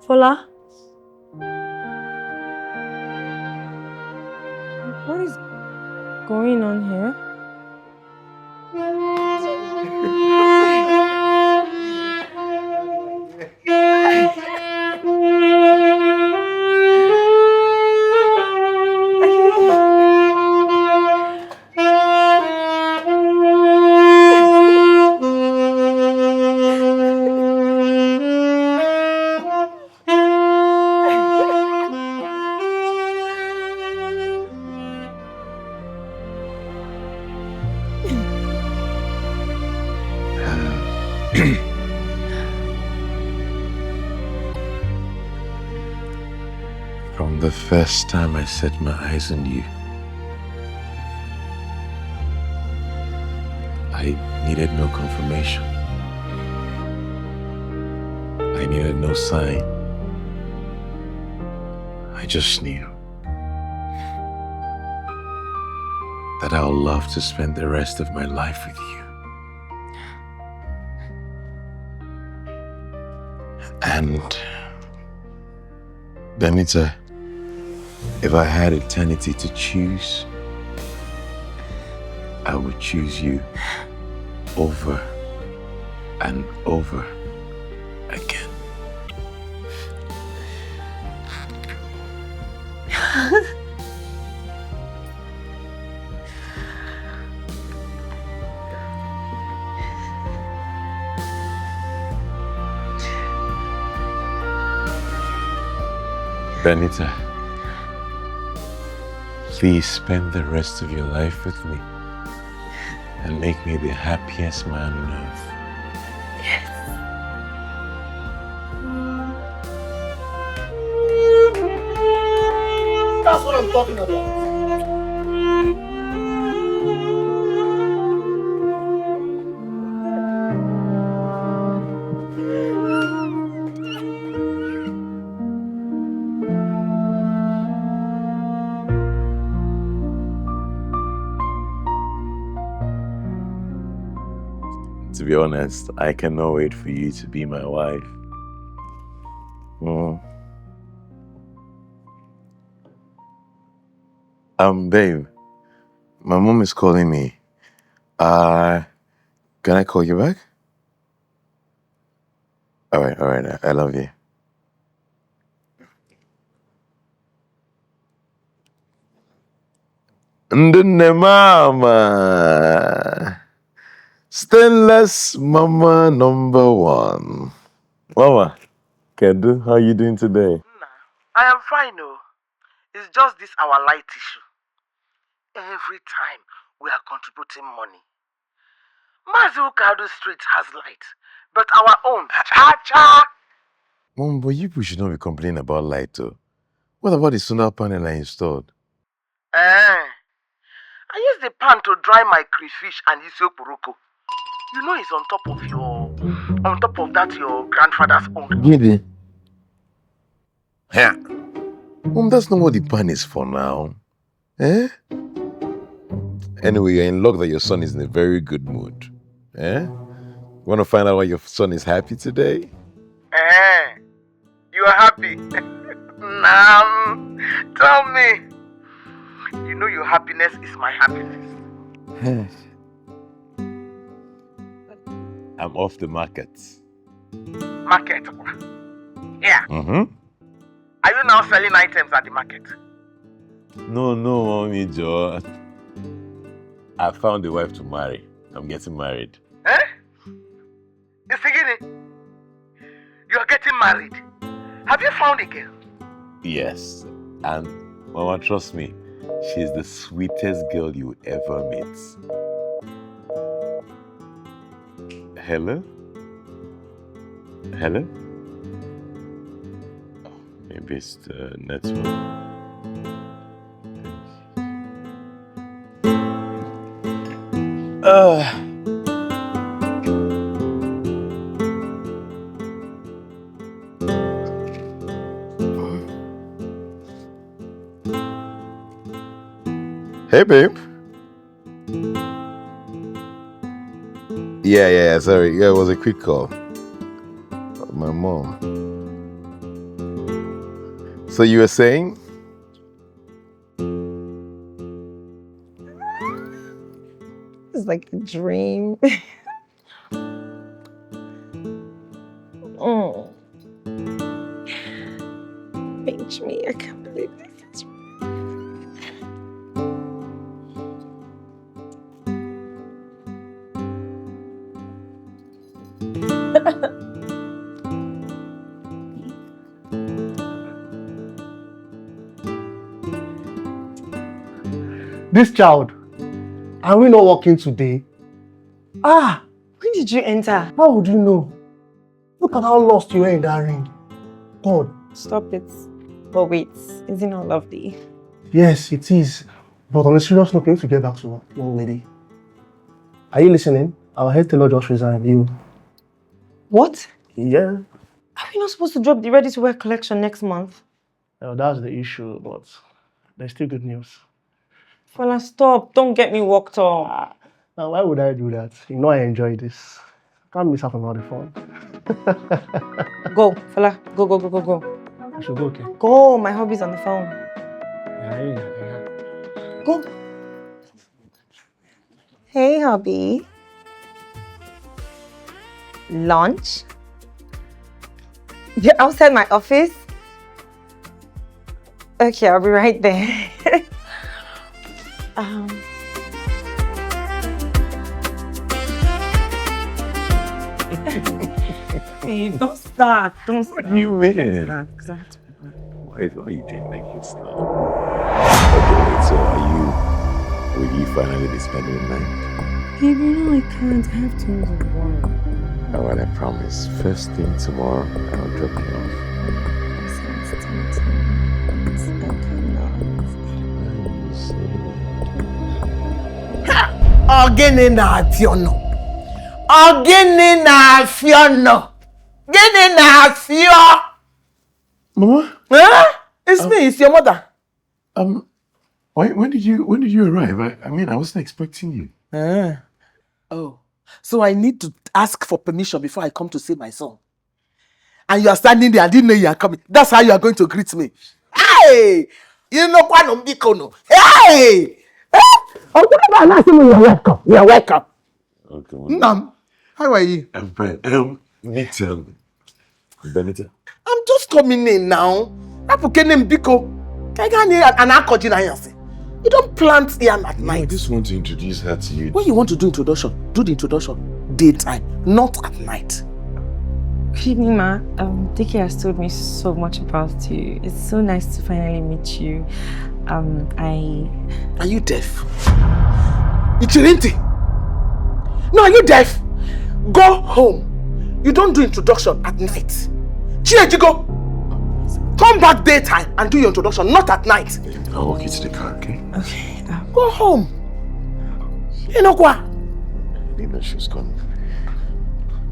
Fola? What is going on here? From the first time I set my eyes on you, I needed no confirmation. I needed no sign. I just knew that I would love to spend the rest of my life with you. And Benita, if I had eternity to choose, I would choose you over and over again. Benita, please spend the rest of your life with me and make me the happiest man on earth. Yes. That's what I'm talking about. To be honest, I cannot wait for you to be my wife. Babe, my mom is calling me. Can I call you back? All right, I love you. Ndune mama. Stainless mama number one. Mama, Kedu, how are you doing today? I am fine, oh. It's just this our light issue. Every time we are contributing money. Mazukado Street has light, but our own, cha-cha. Mom, but you should not be complaining about light, though. What about the solar panel I installed? I use the pan to dry my crayfish and isioporoko. You know it's on top of that your grandfather's own. Gidi. Yeah. Mom, that's not what the pan is for now. Eh? Anyway, you're in luck that your son is in a very good mood. Eh? You want to find out why your son is happy today? You are happy? Tell me. You know your happiness is my happiness. I'm off the market. Market? Yeah. Mm-hmm. Are you now selling items at the market? No, Mommy Joe. I found a wife to marry. I'm getting married. Eh? Isigini, you are getting married. Have you found a girl? Yes. And Mama, trust me, she's the sweetest girl you would ever meet. Hello? Hello? Oh, maybe it's the network. Hey, babe. Yeah, sorry. Yeah, it was a quick call. My mom. So you were saying? It's like a dream. Oh. Pinch me. I can't believe this. This child, are we not working today? Ah, When did you enter? how would you know? Look at how lost you were in that ring. God. Stop it. But wait, is it not lovely? Yes, it is. But on a serious note, we need to get back to work, young lady. Are you listening? Our head tailor just resigned. You. What? Yeah. Are we not supposed to drop the ready-to-wear collection next month? Well, that's the issue, but there's still good news. Fela, stop. Don't get me worked up. Now, why would I do that? You know I enjoy this. I can't miss out on all the fun. Go, Fela. Go. I should go, okay? Go. My hubby's on the phone. Yeah. Go. Hey, hubby. Lunch? You're outside my office? Okay, I'll be right there. Hey, don't start. Don't start. What do you mean? Exactly. Why are you doing like this now? Okay, wait, so will you finally be spending the night? Baby, no, I can't. I have to move on. Alright, I promise. First thing tomorrow, I'll drop you off. Ogene na fiono. Ogene na fiono. Gene na fio. Mama? Huh? It's me, it's your mother. When did you arrive? I mean, I wasn't expecting you. Oh, so I need to ask for permission before I come to see my son. And you are standing there, I didn't know you are coming. That's how you are going to greet me. Hey! You know what I'm no. Hey! You're welcome. You're welcome. Okay. Nam, how are you? I'm fine. Meet Benita. I'm just coming in now. You don't plant here at night. I just want to introduce her to you. When you want to do introduction, do the introduction daytime, not at night. Good evening, Ma. Dike has told me so much about you. It's so nice to finally meet you. Are you deaf? Ichirinti? No, are you deaf? Go home. You don't do introduction at night. Chinejigo, come back daytime and do your introduction, not at night. I'll walk you to the car, okay? Okay. Go home. You know what? I think that she's gone.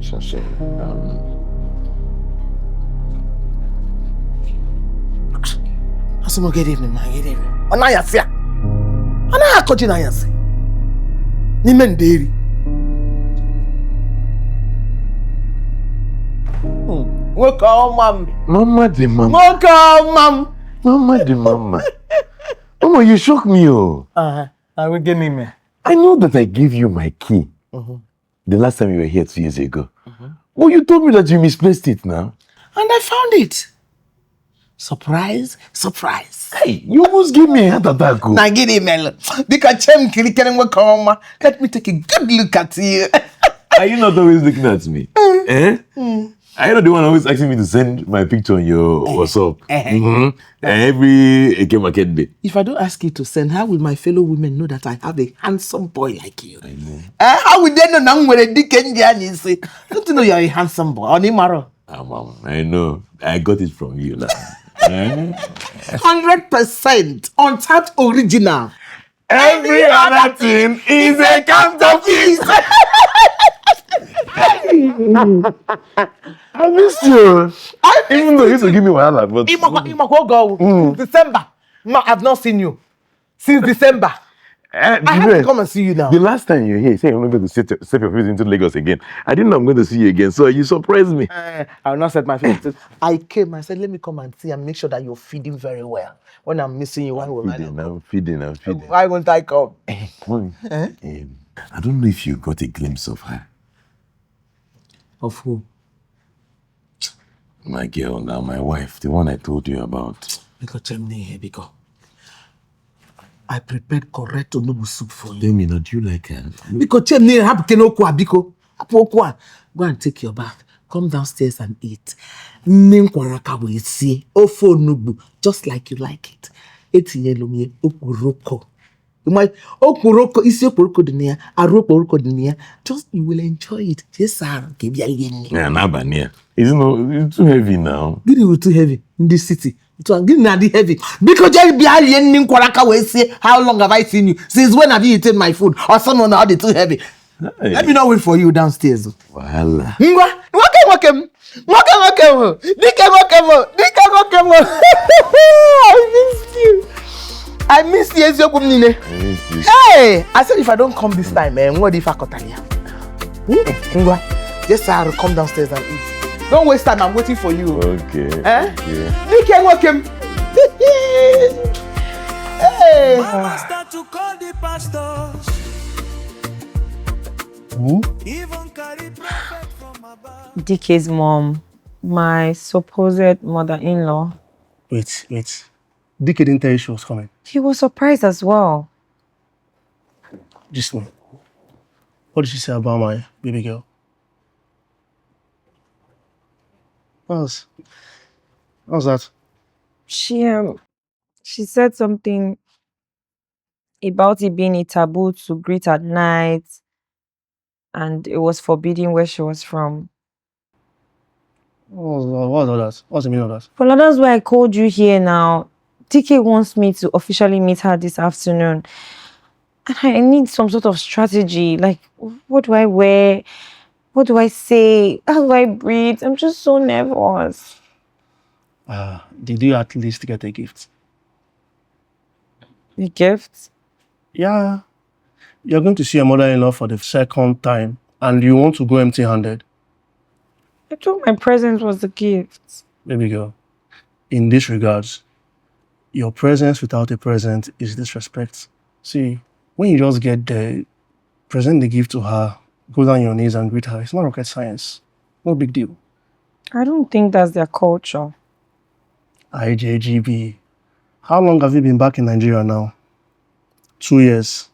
Shasha, Asimo, good evening, man. Good evening. Onaya fia. Onaya koji na yasi. Ni menderi. Welcome, mom. Mama de mama. Welcome, mom. Mama de mama. Mama, you shock me, oh. I will get me. I know that I gave you my key the last time you were here 2 years ago. But you told me that you misplaced it now. And I found it. Surprise, surprise. Hey, you almost gave me a heart attack. Now get it, man. Let me take a good look at you. Are you not always looking at me? Are you not the one always asking me to send my picture on your WhatsApp? Every Eke Market day. If I don't ask you to send, how will my fellow women know that I have a handsome boy like you? I know. How will they know now when a Dike and say, don't you know you're a handsome boy? Onimaro. Mom, I know. I got it from you now. 100% untapped original. Every other thing is a counterfeit. I missed you. Even though you used to give me wahala, but December. No, I've not seen you. Since December. I have to come and see you now. The last time you were here, you said you're not going to step your feet into Lagos again. I didn't know I'm going to see you again, so you surprised me. I will not set my feet. I came, I said, let me come and see and make sure that you're feeding very well. When I'm missing you, why will I'm feeding. Why won't I come? Mommy, I don't know if you got a glimpse of her. Of who? My girl now, my wife, the one I told you about. Because I prepared correct onubu soup for you. Tell me, do you like her? Because Chemni have kenokwa biko. Apokwa. Go and take your bath. Come downstairs and eat. Ninkwaraka we see. Ofo onubu, just like you like it. Eti yelomie okuroko. My okuroko isi okuroko dunia. Aropo okuroko dunia. Just you will enjoy it. Yes, sir. Yeah, nabania. It's too heavy now. Give it too heavy in this city. Give it heavy. Because how long have I seen you? Since when have you eaten my food? Or someone now they too heavy? Hey. Let me not wait for you downstairs. Wahala. Welcome. I miss you. Hey, I said if I don't come this time, man, what if I cut you? Yes, I'll come downstairs and eat. Don't waste time, I'm waiting for you. Okay. Dike, welcome. Hey. Mama start to call the pastors. Who? Even carry prophet from above. Dike's mom, my supposed mother-in-law. Wait. Dike didn't tell you she was coming. He was surprised as well. Just one. What did she say about my baby girl? How's that? She said something about it being a taboo to greet at night, and it was forbidden where she was from. What's all that? What's the meaning of that? Well, that's why I called you here now. Dike wants me to officially meet her this afternoon. And I need some sort of strategy. Like, what do I wear? What do I say? How do I breathe? I'm just so nervous. Did you at least get a gift? A gift? Yeah. You're going to see your mother-in-law for the second time and you want to go empty-handed. I thought my present was the gift. Baby girl, in this regards, your presence without a present is disrespect. See, when you just get there, present the gift to her, go down your knees and greet her. It's not rocket science. No big deal. I don't think that's their culture. IJGB. How long have you been back in Nigeria now? 2 years.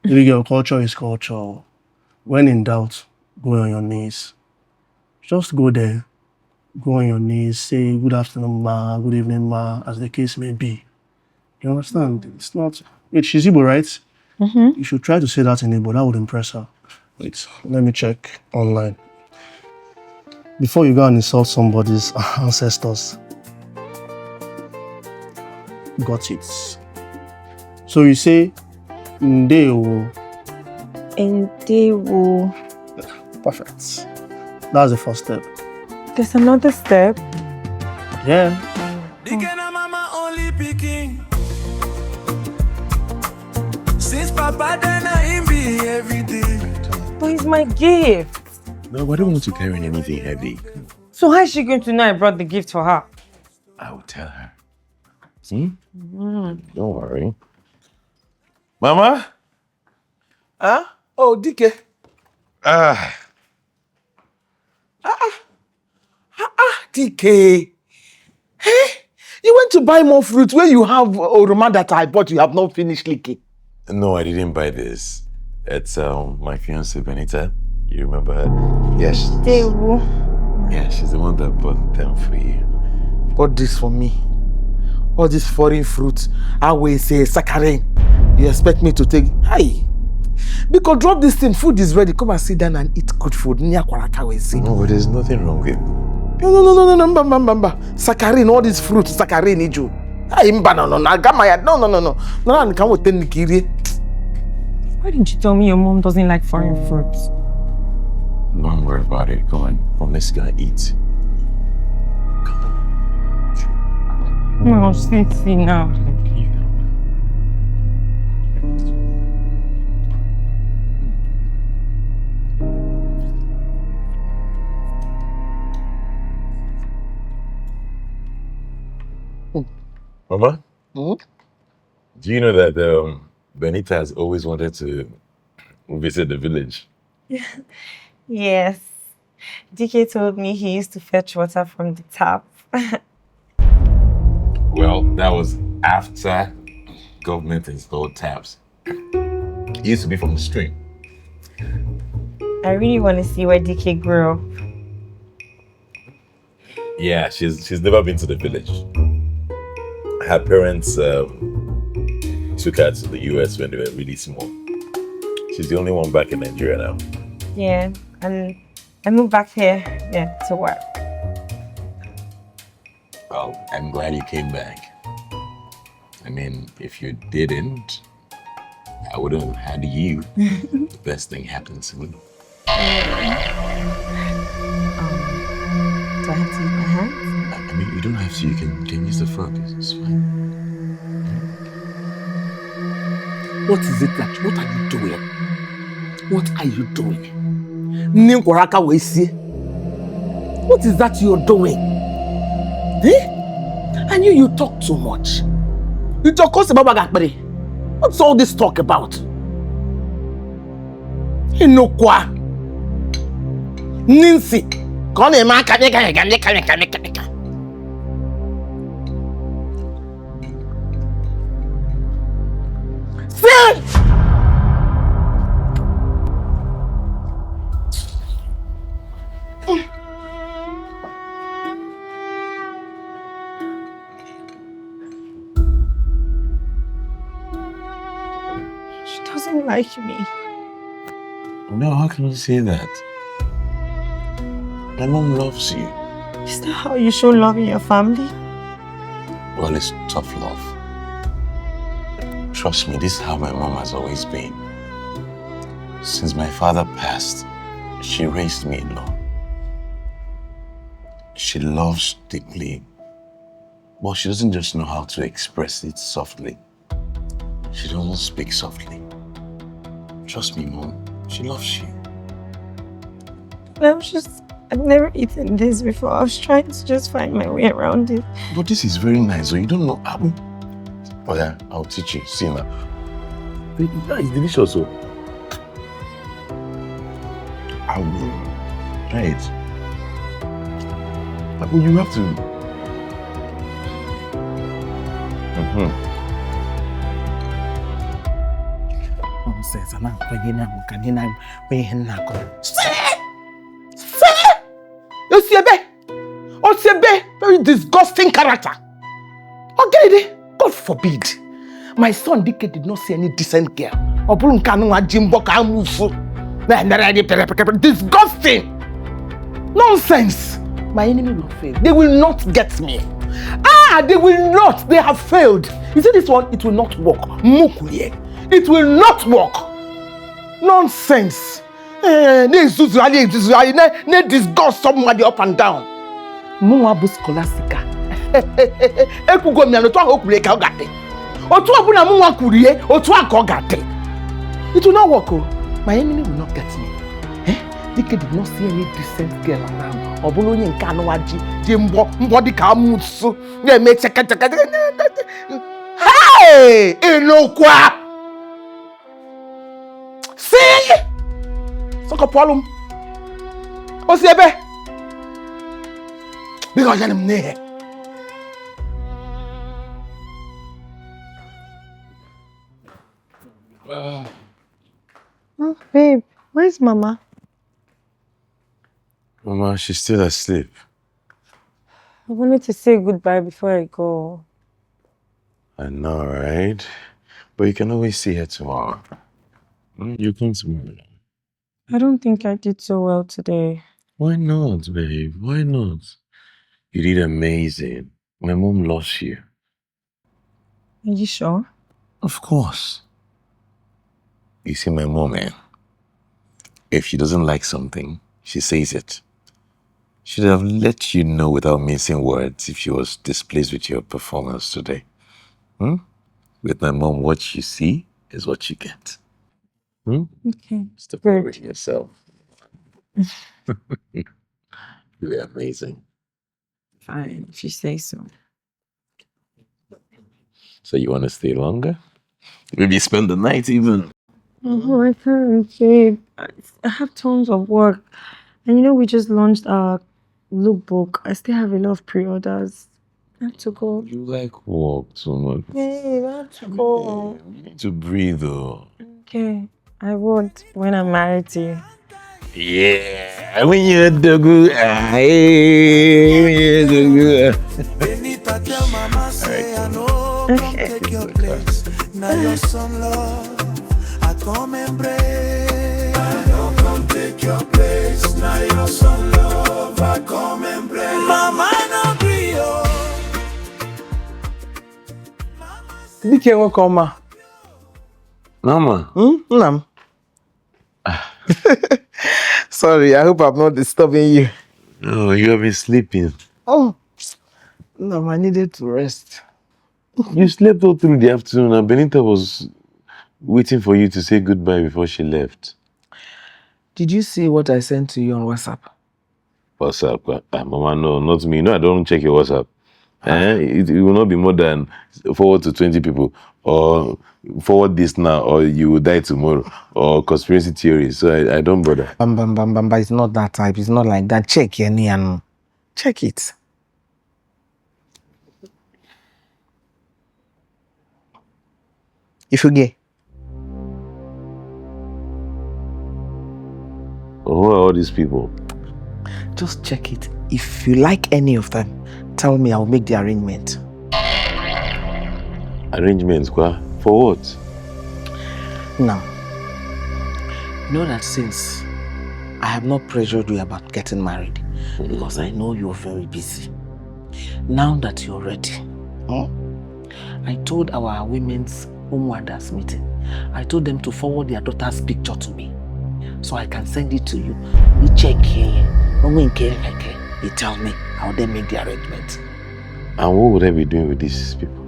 Baby girl, culture is culture. When in doubt, go on your knees. Just go there. Go on your knees. Say good afternoon, ma. Good evening, ma. As the case may be. You understand? It's not... Wait, she's Igbo, right? Mm-hmm. You should try to say that in Igbo. That would impress her. Wait, let me check online. Before you go and insult somebody's ancestors. Got it. So you say, Ndewo. Ndewo. Perfect. That's the first step. There's another step. Yeah. Dike na mama only picking. Since Papa then I be everything. But it's my gift. No, I don't want to carry anything heavy. So how is she going to know I brought the gift for her? I will tell her. See? Don't worry. Mama? Huh? Oh, Dike. Dike. Hey, you went to buy more fruit where you have oroma that I bought. You have not finished licking. No, I didn't buy this. It's my fiancée Benita. You remember her? Yes. Ndewo. Yeah, she's the one that bought them for you. Bought this for me. All this foreign fruit. I will say saccharine. You expect me to take? Hi. Because drop this thing. Food is ready. Come and sit down and eat good food. No, but there's nothing wrong with it. No. Mbamba. Saccharine, all this fruit, saccharine, Iju. No. Why didn't you tell me your mom doesn't like foreign fruits? Don't worry about it. Come on, let's go eat. No, see now. Mama, Hmm? do you know that Benita has always wanted to visit the village? Yes. Dike told me he used to fetch water from the tap. Well, that was after government installed taps. It used to be from the stream. I really want to see where Dike grew up. Yeah, she's never been to the village. Her parents took her to the US when they were really small. She's the only one back in Nigeria now. Yeah, and I moved back here, to work. Well, I'm glad you came back. I mean, if you didn't, I wouldn't have had you. The best thing happened to me. Do I have to use my hands? I mean, you don't have to. You can use the fork. It's fine. What is it that? What are you doing? What are you doing? What is that you're doing? Eh? I knew you talk too much. You talk about Bagakbari. What's all this talk about? You know what? Nancy. Say! She doesn't like me. No, how can you say that? My mom loves you. Is that how you show love in your family? Well, it's tough love. Trust me, this is how my mom has always been. Since my father passed, she raised me alone. She loves deeply, but she doesn't just know how to express it softly. She doesn't speak softly. Trust me, Mom, she loves you. I've never eaten this before. I was trying to just find my way around it. But this is very nice, so you don't know how. Oh yeah, I'll teach you. See now. It's delicious, so. I will try it. But you have to. Nonsense, I'm Osiebe, very disgusting character. Okay, God forbid. My son Dike did not see any decent girl. Disgusting. Nonsense. My enemy will fail. They will not get me. They will not. They have failed. You see this one? It will not work. It will not work. Nonsense. They disgust somebody up and down. Muabu scholastica. Ekugo mi anoto ahokure ka ogate. Otu abuna mu wakurie, otu akogate. It will not work. My enemy will not get me. Dike did not see any decent girl around. Obolo yin ka no waji, je mbo di ka mutsu. Na me cheka. Hey, enokwa. See? Soko problem. Osiebe. Because I'm there. Oh, babe, where's Mama? Mama, she's still asleep. I wanted to say goodbye before I go. I know, right? But you can always see her tomorrow. You come tomorrow. I don't think I did so well today. Why not, babe? Why not? You did amazing. My mom loves you. Are you sure? Of course. You see, my mom, if she doesn't like something, she says it. She'd have let you know without mincing words if she was displeased with your performance today. With my mom, what you see is what you get. Okay. Stop worrying yourself. You're amazing. Fine, if you say so. So you want to stay longer? Maybe spend the night even. Oh, I can't, babe. I have tons of work. And we just launched our lookbook. I still have a lot of pre-orders. I have to go. You like work too much. Babe, I have to go. You need to breathe though. Okay, I won't when I'm married to you. Yeah, when you're the good, when you're the good. Benita tell mama say I know come take your place. Now your son love, I come embrace. I know come take your place. Now your son love, I come embrace. Mama no be yo. Dike won't come, ma. Mama. Nam. Sorry, I hope I'm not disturbing you. No, you have been sleeping. Oh, no, I needed to rest. You slept all through the afternoon and Benita was waiting for you to say goodbye before she left. Did you see what I sent to you on WhatsApp? WhatsApp? Mama, no, not me. No, I don't check your WhatsApp. It will not be more than forward to 20 people, or forward this now, or you will die tomorrow, or conspiracy theories. So I don't bother. But it's not that type. It's not like that. Check and check it. If you get. Who are all these people? Just check it. If you like any of them, tell me. I'll make the arrangement. Arrangements, kwa? For what? Now, you know that since I have not pressured you about getting married, because I know you're very busy. Now that you're ready, I told our women's home wonders meeting, I told them to forward their daughter's picture to me, so I can send it to you. You check here. When we care like it, you tell me, I'll then make the arrangement. And what would I be doing with these people?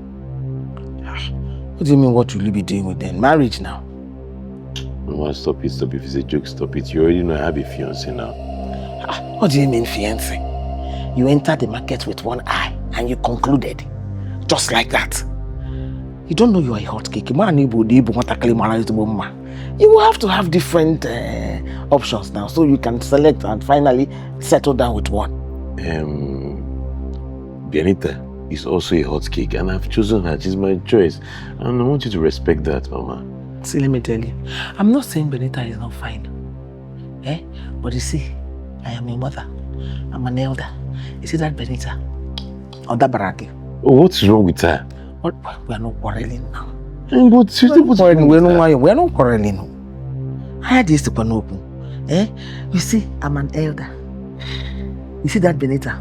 What do you mean, what will you be doing with them? Marriage now. Mama, stop it. If it's a joke, stop it. You already know I have a fiancé now. What do you mean, fiancé? You entered the market with one eye and you concluded. Just like that. You don't know you are a hot cake. You will have to have different options now, so you can select and finally settle down with one. Benita is also a hot cake, and I've chosen her. She's my choice, and I want you to respect that, Mama. See, let me tell you, I'm not saying Benita is not fine, but you see, I am your mother. I'm an elder. You see that Benita? Or that Baraki? Oh, what's wrong with her? We are not quarreling now. But We're not quarreling. I had this to open. You see, I'm an elder. You see that Benita?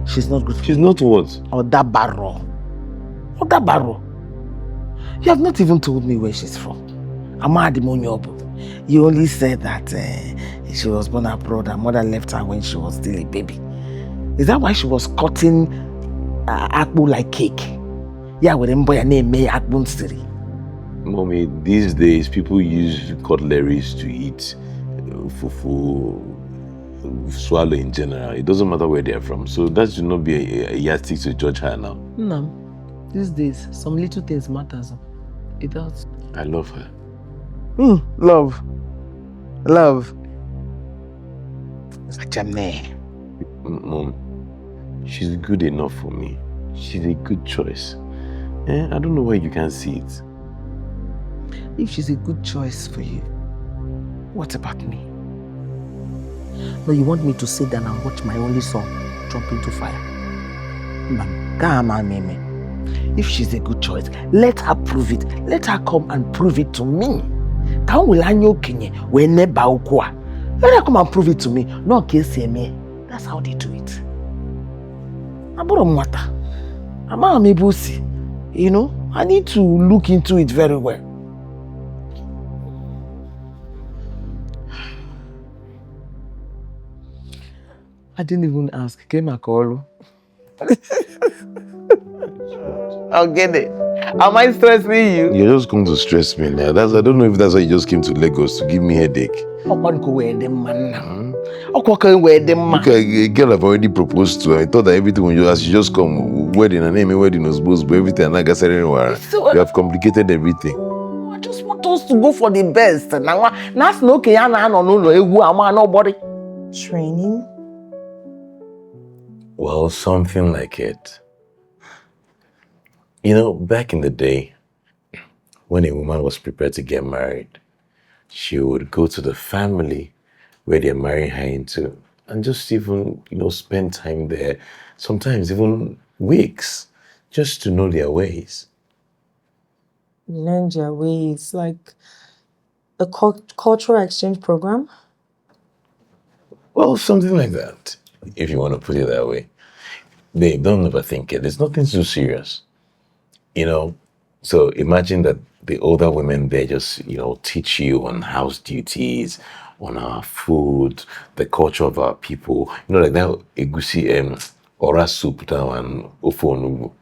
She's not good. She's not what? Or that barrow. You have not even told me where she's from. You only said that she was born abroad. Her mother left her when she was still a baby. Is that why she was cutting akpu like cake? Yeah, with them boy name me akpu stiri. Mommy, these days people use cutleries to eat fufu, swallow in general. It doesn't matter where they are from. So that should not be a yardstick to judge her now. No. These days, some little things matters. It does. I love her. Love. It's like Chinyere. Mom, she's good enough for me. She's a good choice. I don't know why you can't see it. If she's a good choice for you, what about me? No, you want me to sit down and watch my only son jump into fire? If she's a good choice, let her prove it. Let her come and prove it to me. Let her come and prove it to me. No case me. That's how they do it. You know, I need to look into it very well. I didn't even ask. Came a call. I'll get it. Am I stressing you? You're just going to stress me now. I don't know if that's why you just came to Lagos to give me a headache. Look, a girl I've already proposed to. I thought that everything was just come. Wedding and name, wedding was supposed, but everything and I got anywhere. You have complicated everything. I just want us to go for the best. Nobody. Training? Well, something like it. You know, back in the day, when a woman was prepared to get married, she would go to the family where they're marrying her into and just even, spend time there, sometimes even weeks, just to know their ways. Learn their ways, like a cultural exchange program? Well, something like that, if you want to put it that way. Babe, don't overthink it. There's nothing too serious. So imagine that the older women, they just, teach you on house duties, on our food, the culture of our people. Like that egusi, ora soup now and ofonugu.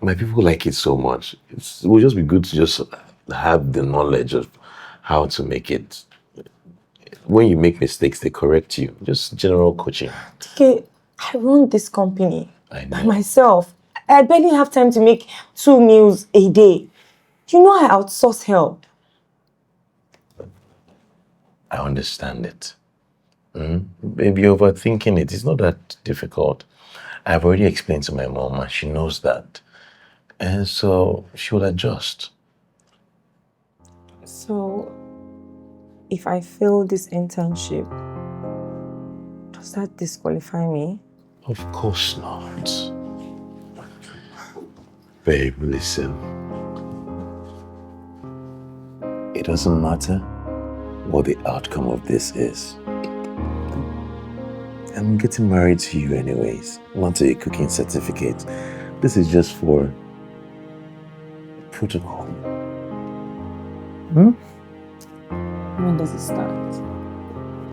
My people like it so much. It will just be good to just have the knowledge of how to make it. When you make mistakes, they correct you. Just general coaching. Dike, I run this company I know. by myself. I barely have time to make 2 meals a day. You know I outsource help. I understand it. Maybe overthinking it. It's not that difficult. I've already explained to my mom and she knows that. And so she will adjust. So, if I fail this internship, does that disqualify me? Of course not. Babe, listen. It doesn't matter what the outcome of this is. I'm getting married to you anyways, not a cooking certificate. This is just for protocol. When does it start?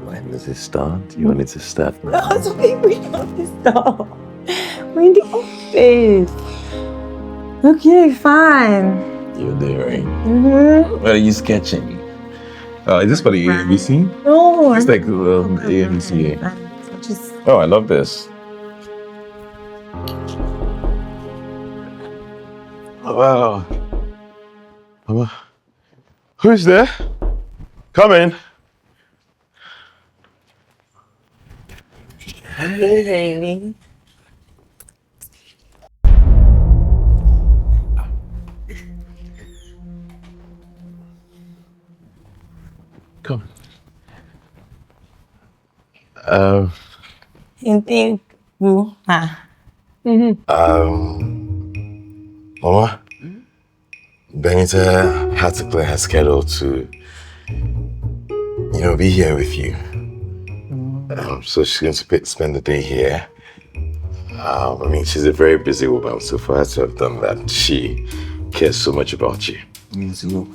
When does it start? You want it to start now? No, it's okay, we don't start. We're in the office. Okay, fine. You're there, right? Mm-hmm. What are you sketching? Is this for the ABC? No. It's like ABC. Just... Oh, I love this. Wow. Mama. Who's there? Come in. Hey, baby. Come. Thank you. Mama, Benita had to clear her schedule to, be here with you. So she's going to spend the day here. She's a very busy woman, so for her to have done that, she cares so much about you. Yes, you.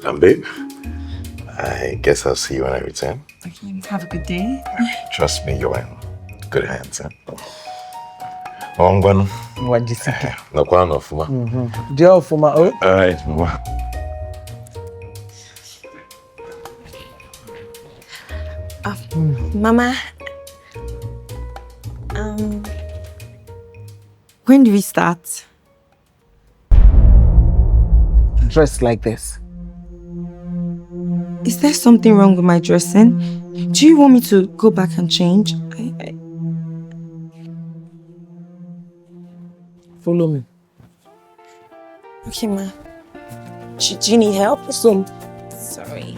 And babe, I guess I'll see you when I return. Okay, have a good day. Trust me, you're in good hands. I'm going to... What you say? No, quite enough, ma. Dear for my... All right, mama. Mama, when do we start? Dressed like this. Is there something wrong with my dressing? Do you want me to go back and change? Follow me. Okay, ma. Do you need help? Some. Sorry.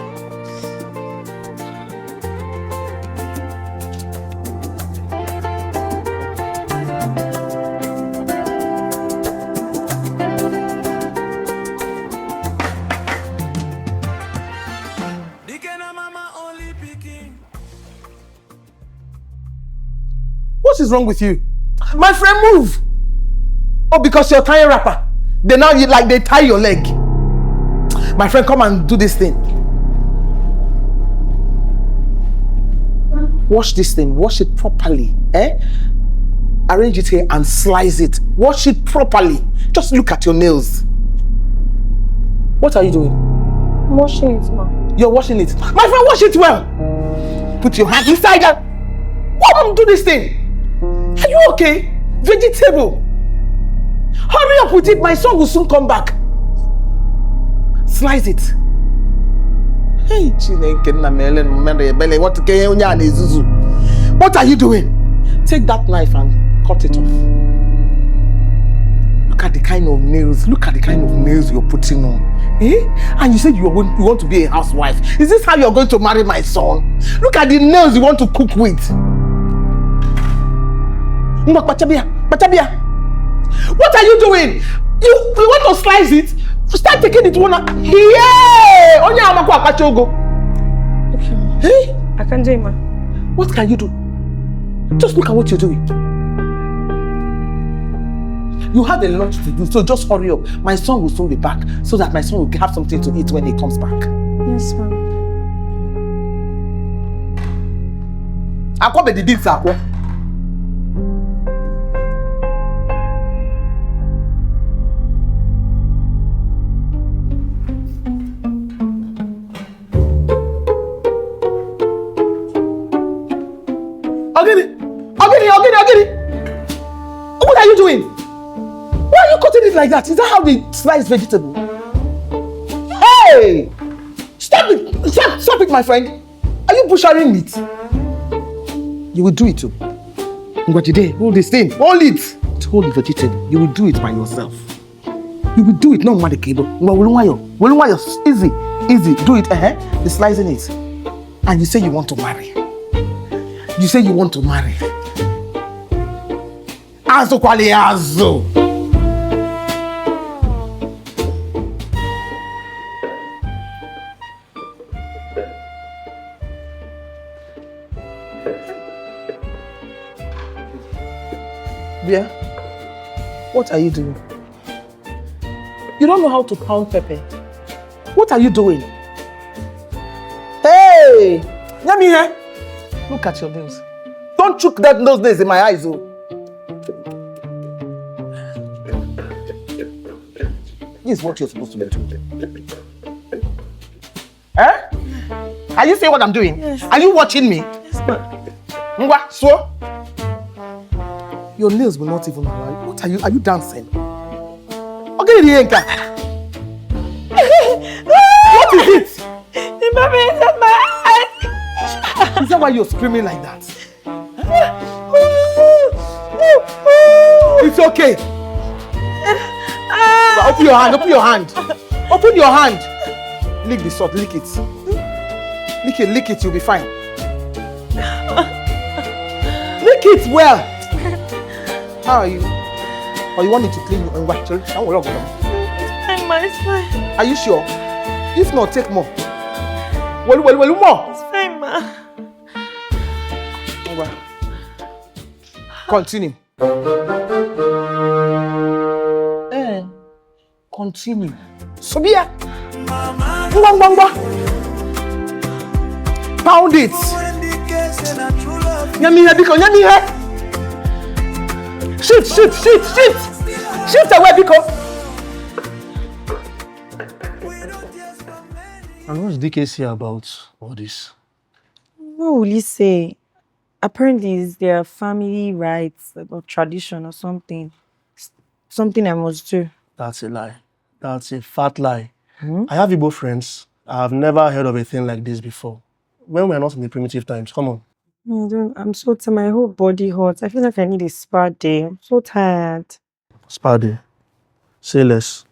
What is wrong with you? My friend, move! Oh, because you're tying wrapper. They tie your leg. My friend, come and do this thing. Wash this thing. Wash it properly. Arrange it here and slice it. Wash it properly. Just look at your nails. What are you doing? I'm washing it, ma. You're washing it. My friend, wash it well. Put your hand inside and why do this thing? Are you okay? Vegetable. Hurry up with it. My son will soon come back. Slice it. Hey, what are you doing? Take that knife and cut it off. Look at the kind of nails. Look at the kind of nails you're putting on. Eh? And you said you want to be a housewife. Is this how you're going to marry my son? Look at the nails you want to cook with. What are you doing? You want to slice it? Start taking it one. Yeah! Hey? I can't do it, ma. What can you do? Just look at what you're doing. You have a lot to do, so just hurry up. My son will soon be back, so that my son will have something to eat when he comes back. Yes, ma'am. Akwa be the deeds, Akwa. Ogini! What are you doing? Why are you cutting it like that? Is that how they slice vegetable? Hey! Stop it! Stop it, my friend! Are you butchering meat? You will do it too. Hold this thing. Hold it! Hold the vegetable. You will do it by yourself. You will do it, no matter the cable. Easy. Do it. You're slicing it. And you say you want to marry. Azo kwali azo. Bia, what are you doing? You don't know how to pound pepper. What are you doing? Hey! Let me hear. Look at your nails. Don't choke those nails in my eyes, oh. This is what you're supposed to be doing. Eh? Are you seeing what I'm doing? Yes. Are you watching me? Yes, ma'am. Ngwa, so? Your nails will not even allow you. What are you? Are you dancing? Okay, Rienka. What is it? The baby is at my eyes. Is that why you're screaming like that? It's okay. Open your hand. Open your hand. Lick the salt, lick it. Lick it, you'll be fine. Lick it well. How are you? Or you want me to clean you and watch? Don't worry about them. It's fine. Are you sure? If not, take more. Well, more. It's fine, ma. Continue. Continue. Sobia. Pound it. Nyami here. Shift away, Biko. And what's Dike say about all this? What will he say? Apparently, it's their family rights or tradition or something. Something I must do. That's a lie. That's a fat lie. I have Igbo friends. I've never heard of a thing like this before. When we're not in the primitive times, come on. I'm so tired. My whole body hurts. I feel like I need a spa day. I'm so tired. Spa day. Say less.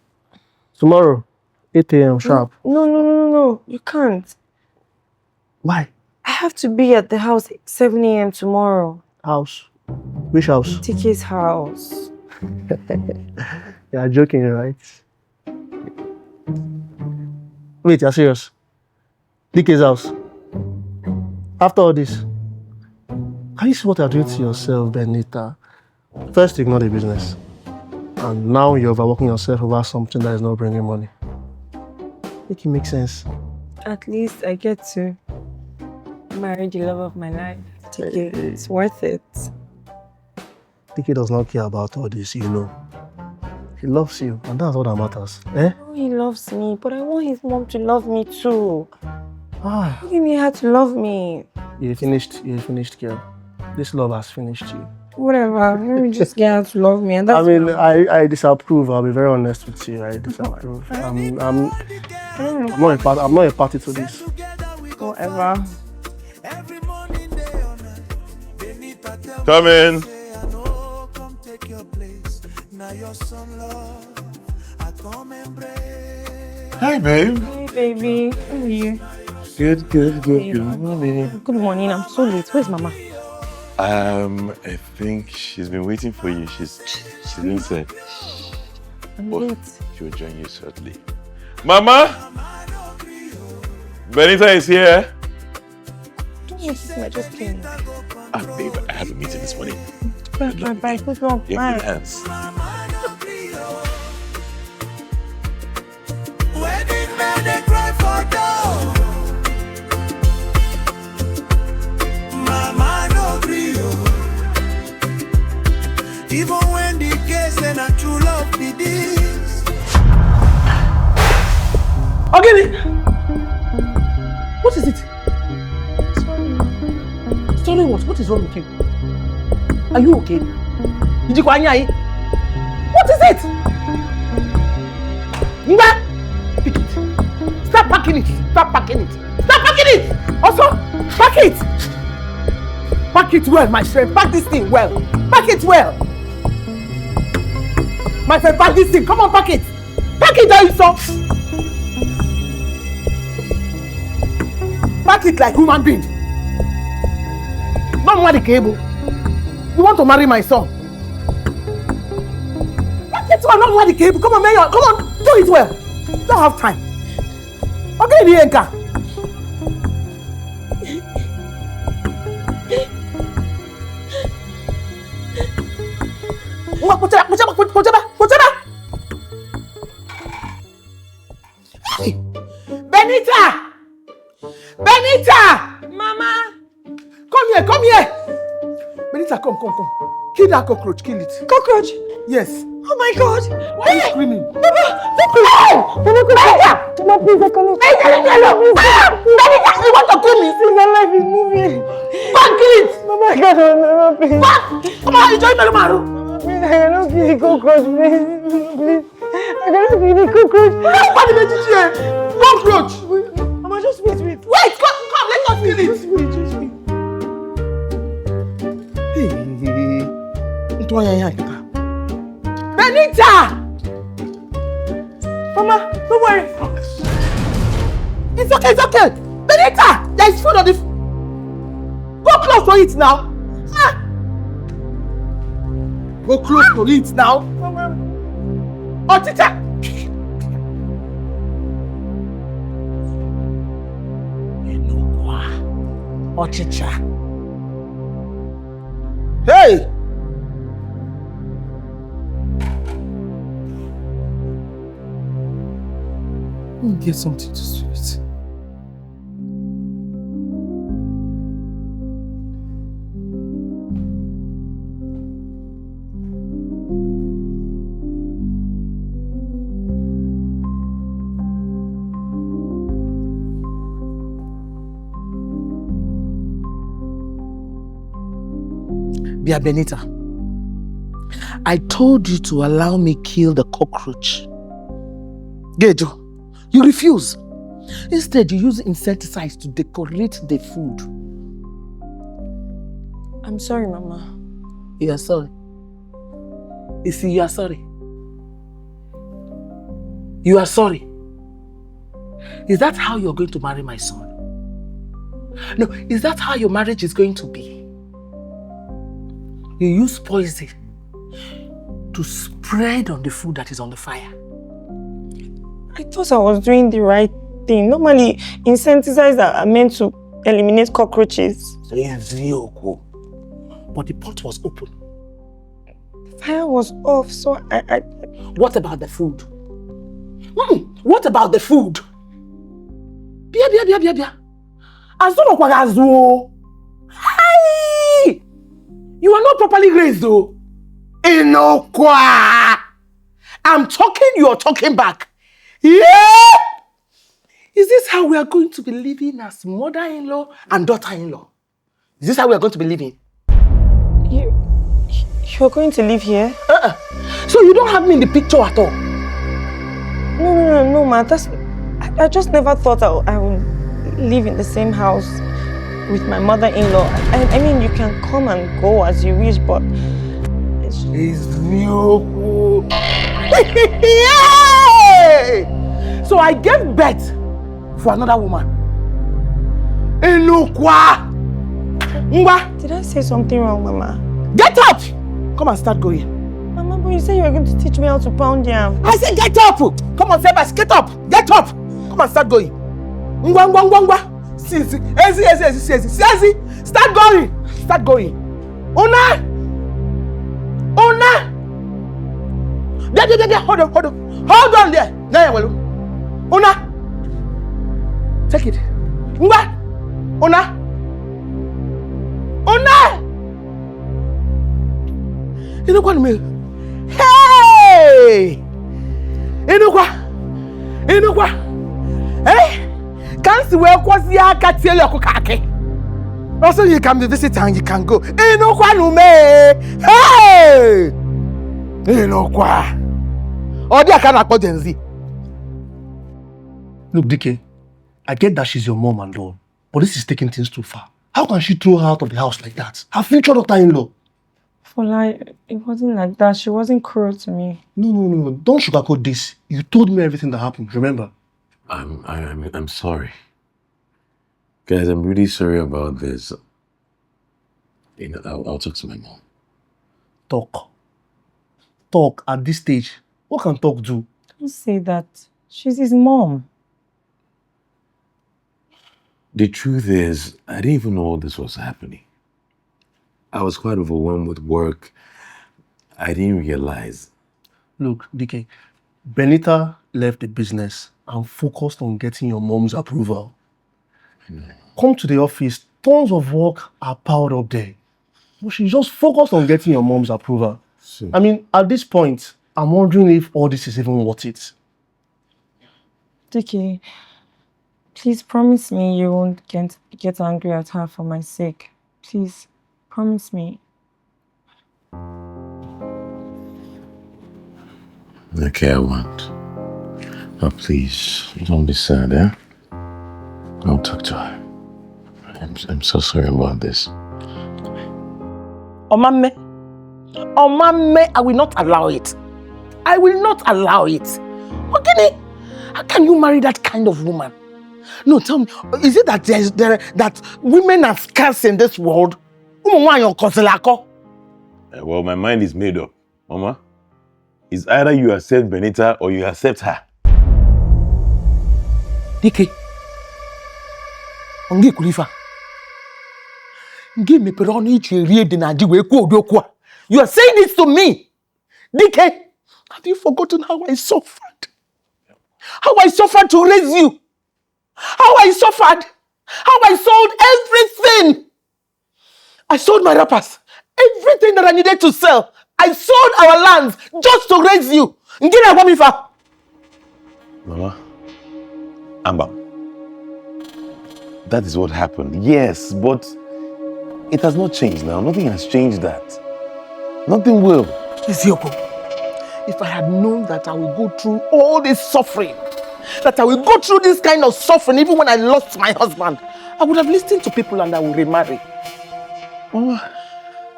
Tomorrow, 8 a.m. sharp. No. You can't. Why? I have to be at the house at 7 a.m. tomorrow. House? Which house? Tike's house. You're joking, right? Wait, you're serious? Dike's house? After all this? Can you see what you're doing to yourself, Benita? First, ignore the business. And now you're overworking yourself over something that is not bringing money. Make it make sense. At least I get to marry the love of my life. Dike, it's worth it. Dike does not care about all this, you know. He loves you, and that's all that matters. Eh? Oh, he loves me, but I want his mom to love me too. Ah. Give me her to love me. You're finished, girl. This love has finished you. Whatever. Let me just get her to love me. And that's I disapprove. I'll be very honest with you. I disapprove. I'm not a party to this. whatever. Come in. Hi, babe. Hey, baby. How are you? Good. Good morning. Good morning. I'm so late. Where's Mama? I think she's been waiting for you. She's inside. I'm late. She'll join you shortly. Mama! Benita is here. Don't you see I just came? Babe, I have a meeting this morning. Bye. Good luck. Yeah, Bye. good hands. Even when the case and a true love be this. Okay. What is it? Sorry, what? What is wrong with you? Are you okay? Did you go anyai? What is it? Nba! Pick it. Stop packing it. Stop packing it. Stop packing it! Also, pack it! Pack it well, my friend. Pack this thing well. Pack it well. My friend, pack this thing. Come on, pack it. Pack it, you saw. Pack it like human being. Don't marry cable. You want to marry my son? Pack it well, not marry cable. Come on, Mayor. Come on, do it well. Don't have time. Okay, Lienka. Hey! Benita! Mama! Come here! Benita, come. Kill that cockroach, kill it. Cockroach! Yes. Oh my God! Why are you screaming? Mama, Benita! Mama, please, I cannot. Benita, you want to kill me? See, my life is moving. Go and kill it! Mama, I cannot, Mama, please. Come on, you join me, Maru. Please, I cannot kill the cockroach, please. I cannot kill the cockroach. What did you do? Cockroach! Mama, just wait. Wait, come, let us kill it. Just wait. Benita! Mama, don't worry. It's okay. Benita, there is food on the Go close to it now. Go close to it now. Mama. Oh, teacher. Ochicha. Hey! Let me get something to sweet. Bia Benita, I told you to allow me kill the cockroach. Gejo, you refuse. Instead, you use insecticides to decorate the food. I'm sorry, Mama. You are sorry. You see, you are sorry. You are sorry. Is that how you're going to marry my son? No, is that how your marriage is going to be? You use poison to spread on the food that is on the fire. I thought I was doing the right thing. Normally, insecticides are meant to eliminate cockroaches. But the pot was open. The fire was off, so I... What about the food? What about the food? Bia. Hey! You are not properly raised though. Inokwa! I'm talking, you are talking back. Yeah! Is this how we are going to be living as mother-in-law and daughter-in-law? Is this how we are going to be living? You're going to live here? So you don't have me in the picture at all? No, ma. I just never thought I would live in the same house with my mother-in-law. I mean, you can come and go as you wish, but... It's new. So I gave birth for another woman. Did I say something wrong, Mama? Get up! Come and start going. Mama, but you said you were going to teach me how to pound yam. I said get up! Come on, Febas, get up! Get up! Come and start going. See. Start going! Start going. Una! There. Hold on there. Una! Take it. Una! You know what I mean? Hey! You know what? Hey! Can't see where was the aka tell you kake. Also, you can be visit and you can go. You know what I mean? Hey! You know what? Or they can afford Gen Z. Look, Dike, I get that she's your mom and all, but this is taking things too far. How can she throw her out of the house like that? Her future daughter-in-law. Fola, it wasn't like that. She wasn't cruel to me. No. Don't sugarcoat this. You told me everything that happened, remember? I'm sorry. Guys, I'm really sorry about this. You know, I'll talk to my mom. Talk at this stage. What can talk do? Don't say that. She's his mom. The truth is, I didn't even know all this was happening. I was quite overwhelmed with work. I didn't realize. Look, Dike, Benita left the business and focused on getting your mom's approval. Come to the office, tons of work are piled up there. But she just focused on getting your mom's approval. So, I mean, at this point, I'm wondering if all this is even worth it. Dike, please promise me you won't get angry at her for my sake. Please, promise me. okay, I won't. Oh, please, don't be sad, eh? I'll talk to her. I'm so sorry about this. Omame, I will not allow it. Okay, how can you marry that kind of woman? No, tell me, is it that that women are scarce in this world? Well, my mind is made up, Mama. It's either you accept Benita or you accept her. Dike, onge kulifa. Nge mepere onu iche rie de na ji we ku odokwa. You are saying this to me. Dike, have you forgotten how I suffered? How I suffered to raise you? How I suffered? How I sold everything? I sold my wrappers. Everything that I needed to sell. I sold our lands just to raise you. Mama, Amba, that is what happened. Yes, but it has not changed now. Nothing has changed that. Nothing will. Isioko, if I had known that I will go through all this suffering, that I will go through this kind of suffering even when I lost my husband, I would have listened to people and I would remarry. Mama,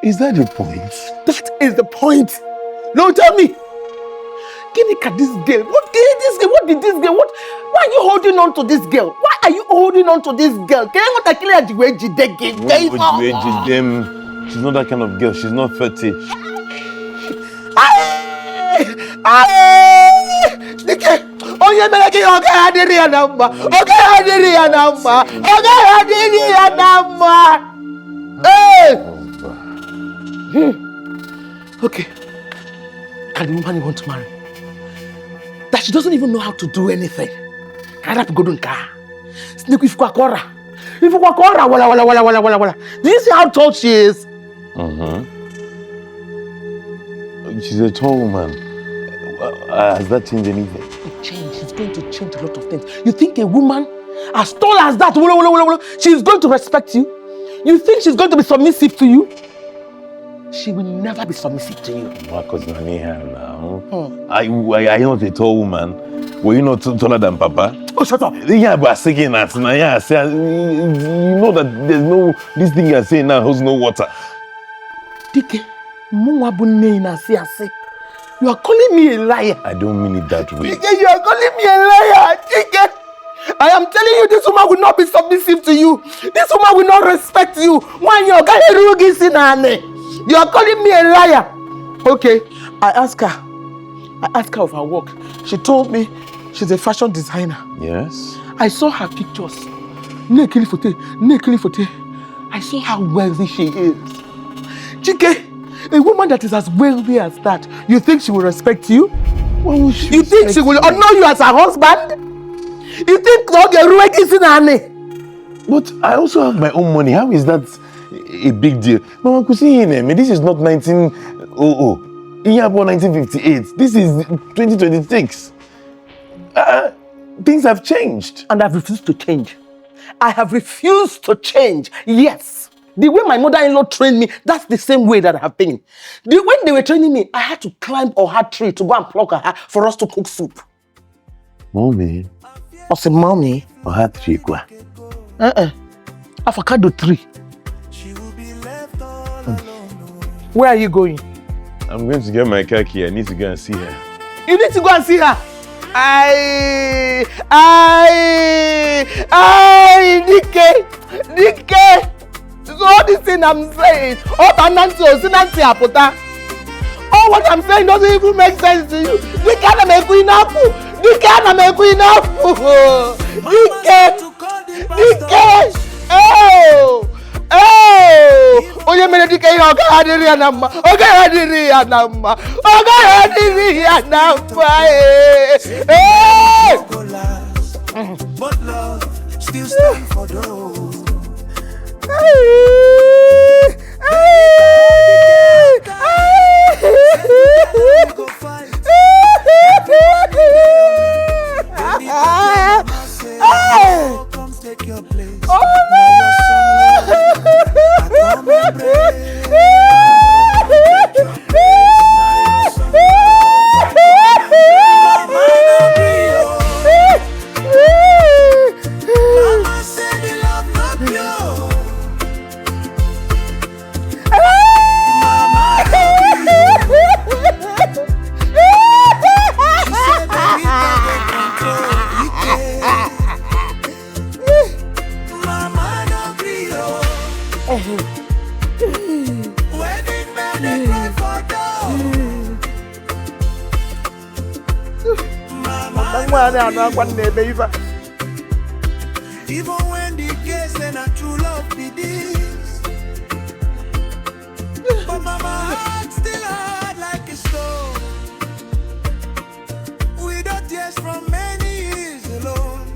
is that the point? That is the point. No, tell me. Look at this girl. What did this girl? Why are you holding on to this girl? Why are you holding on to this girl? She's not that kind of girl. She's not 30. Okay. Can the woman you want to marry? That she doesn't even know how to do anything. Do you see how tall she is? She's a tall woman. Has that changed anything? It's going to change a lot of things. You think a woman as tall as that, she's going to respect you? You think she's going to be submissive to you? She will never be submissive to you. Marcus Naniha now. Are you not a tall woman? Were you not taller than Papa? Oh, shut up. Yeah, but saying that now, you know that there's no, this thing you're saying now holds no water. Dike, you are calling me a liar. I don't mean it that way. Dike, you are calling me a liar. Dike, I am telling you, this woman will not be submissive to you. This woman will not respect you. You are calling me a liar. Okay, I asked her of her work. She told me she's a fashion designer. Yes? I saw her pictures. I saw how wealthy she is. Chike, a woman that is as wealthy as that, you think she will respect you? You think she will honor you as her husband? You think But I also have my own money. How is that a big deal? Mama Kusi, this is not 1900. In 1958. This is 2026. Things have changed. And I've refused to change. I have refused to change. Yes. The way my mother-in-law trained me, that's the same way that I have been. When they were training me, I had to climb a hard tree to go and pluck a hat for us to cook soup. Mommy. I said, Mommy. A hard tree, kwa? Avocado tree. Where are you going? I'm going to get my car key. I need to go and see her. You need to go and see her. Dike. So all this thing I'm saying, all what I'm saying doesn't even make sense to you. Dike, Oye mere Dike oga adiri anamba. But love still stand for those. Come take your place. Even when the case and a true love be this, but my heart still hard like a stone. Without tears from many years alone.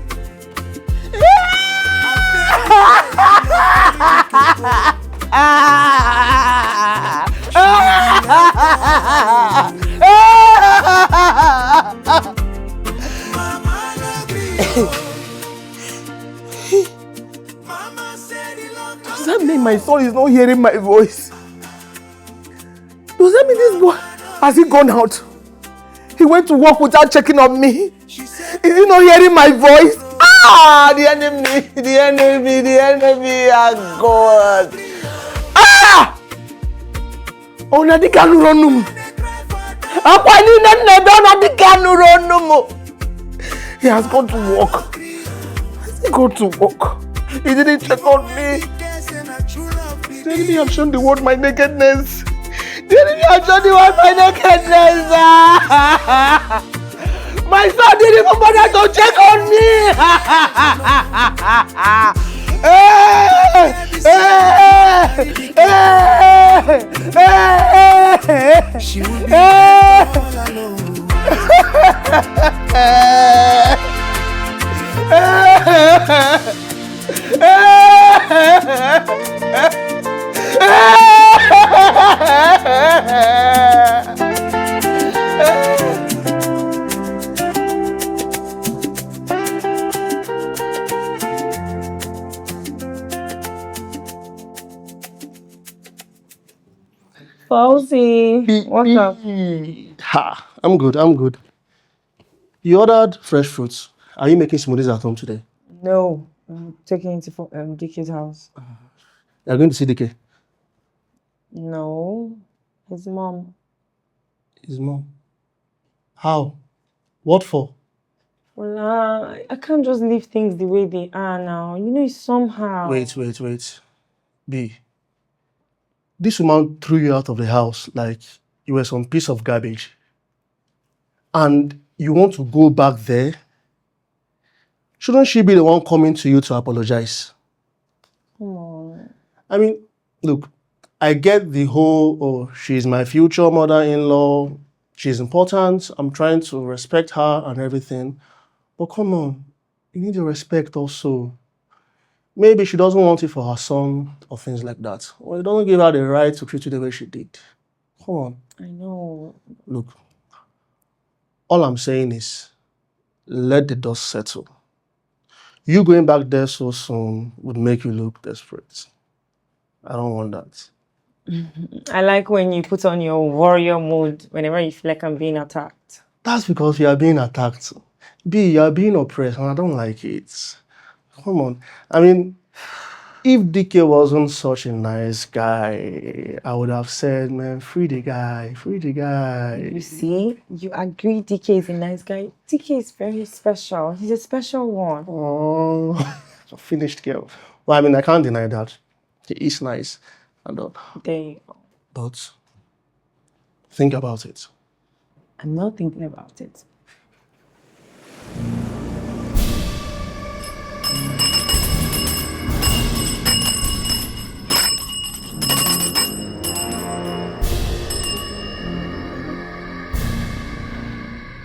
Does that mean my son is not hearing my voice? Does that mean this boy, has he gone out? He went to work without checking on me? Is he not hearing my voice? The enemy are gone. Oh, na Dike anuronum. Apa ni na Dike anuronum. He has gone to work. Has he gone to work? He didn't check on me. The enemy have shown the world my nakedness. The enemy have shown the world my nakedness. My son didn't even bother to check on me. She will be all alone. Fauci, what's up? Ha, I'm good. You ordered fresh fruits. Are you making smoothies at home today? No, I'm taking it to Dike's house. You're going to see Dike? No, his mom. His mom? How? What for? Well, I can't just leave things the way they are now. You know, somehow. Wait. B. This woman threw you out of the house like you were some piece of garbage. And you want to go back there? Shouldn't she be the one coming to you to apologize? Come on. I mean, look, I get the whole, oh, she's my future mother-in-law, she's important, I'm trying to respect her and everything. But come on, you need your respect also. Maybe she doesn't want it for her son or things like that. Or you don't give her the right to treat you the way she did. Come on. I know. Look, all I'm saying is, let the dust settle. You going back there so soon would make you look desperate. I don't want that. I like when you put on your warrior mode whenever you feel like I'm being attacked. That's because you are being attacked. B, you are being oppressed and I don't like it. Come on. I mean, if Dike wasn't such a nice guy, I would have said, man, free the guy. You see, you agree Dike is a nice guy. Dike is very special. He's a special one. Oh, finished girl. Well, I mean, I can't deny that. He is nice. And There you go. but think about it. I'm not thinking about it.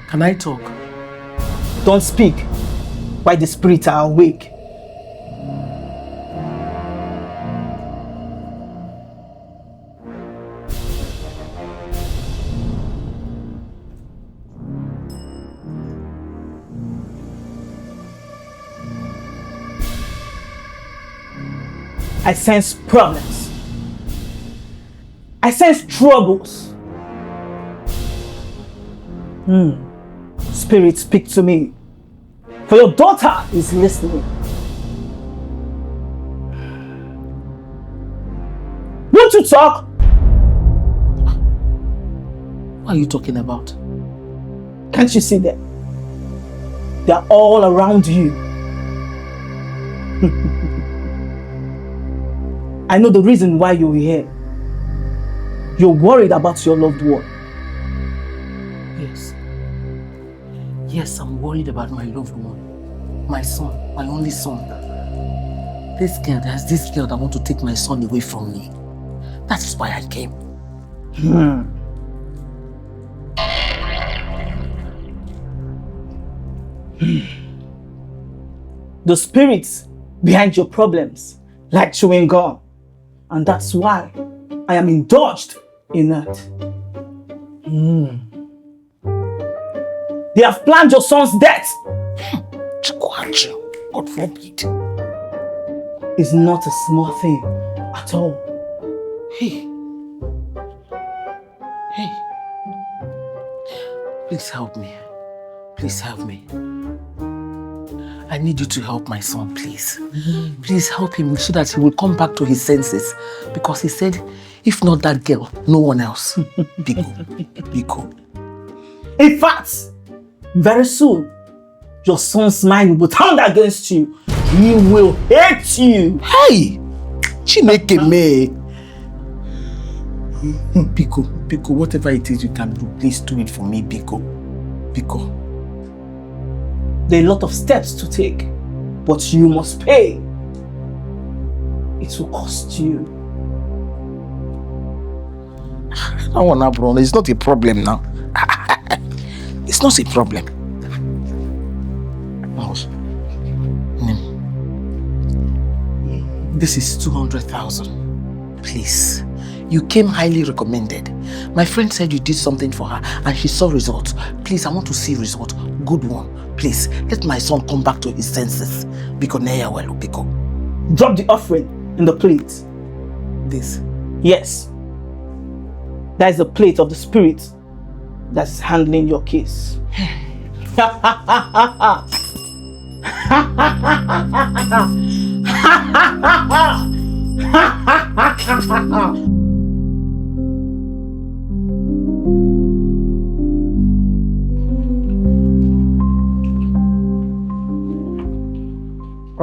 Can I talk? Don't speak while the spirits are awake. I sense problems. I sense troubles. Spirit, speak to me. For your daughter is listening. Won't you talk? What are you talking about? Can't you see them? They are all around you. I know the reason why you're here. You're worried about your loved one. Yes, I'm worried about my loved one. My son, my only son. There's this girl that wants to take my son away from me. That is why I came. The spirits behind your problems like chewing gum. And that's why I am indulged in it. They have planned your son's death. God forbid. It's not a small thing at all. Hey. Please help me. Please help me. I need you to help my son, please. Please help him so that he will come back to his senses. Because he said, if not that girl, no one else. Biko. In fact, very soon, your son's mind will be turned against you. He will hate you. Hey! Chineke me. Biko, whatever it is you can do, please do it for me, Biko. There are a lot of steps to take, but you must pay. It will cost you. I don't want that, bro. It's not a problem now. It's not a problem. This is 200,000. Please. You came highly recommended. My friend said you did something for her and she saw results. Please, I want to see results. Good one. Please, let my son come back to his senses. Biko. Drop the offering in the plate. This? Yes. That is the plate of the spirit that's handling your case. All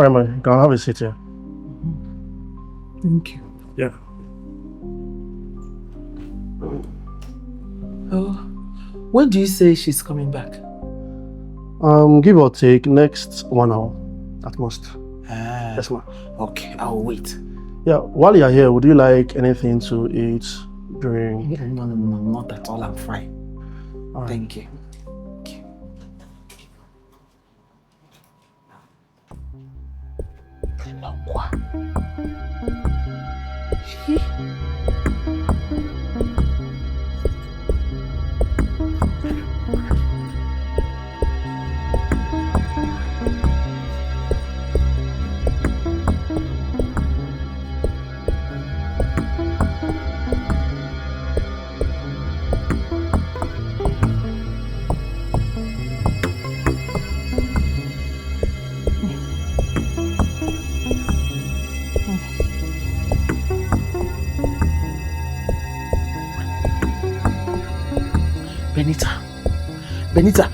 right, man. Can I have a seat here? Thank you. Yeah. Oh, when do you say she's coming back? Give or take next 1 hour at most. Yes, ma'am. Okay, I'll wait. Yeah, while you're here, would you like anything to eat, drink? No, not at all. I'm fine. All right. Thank you. Benita,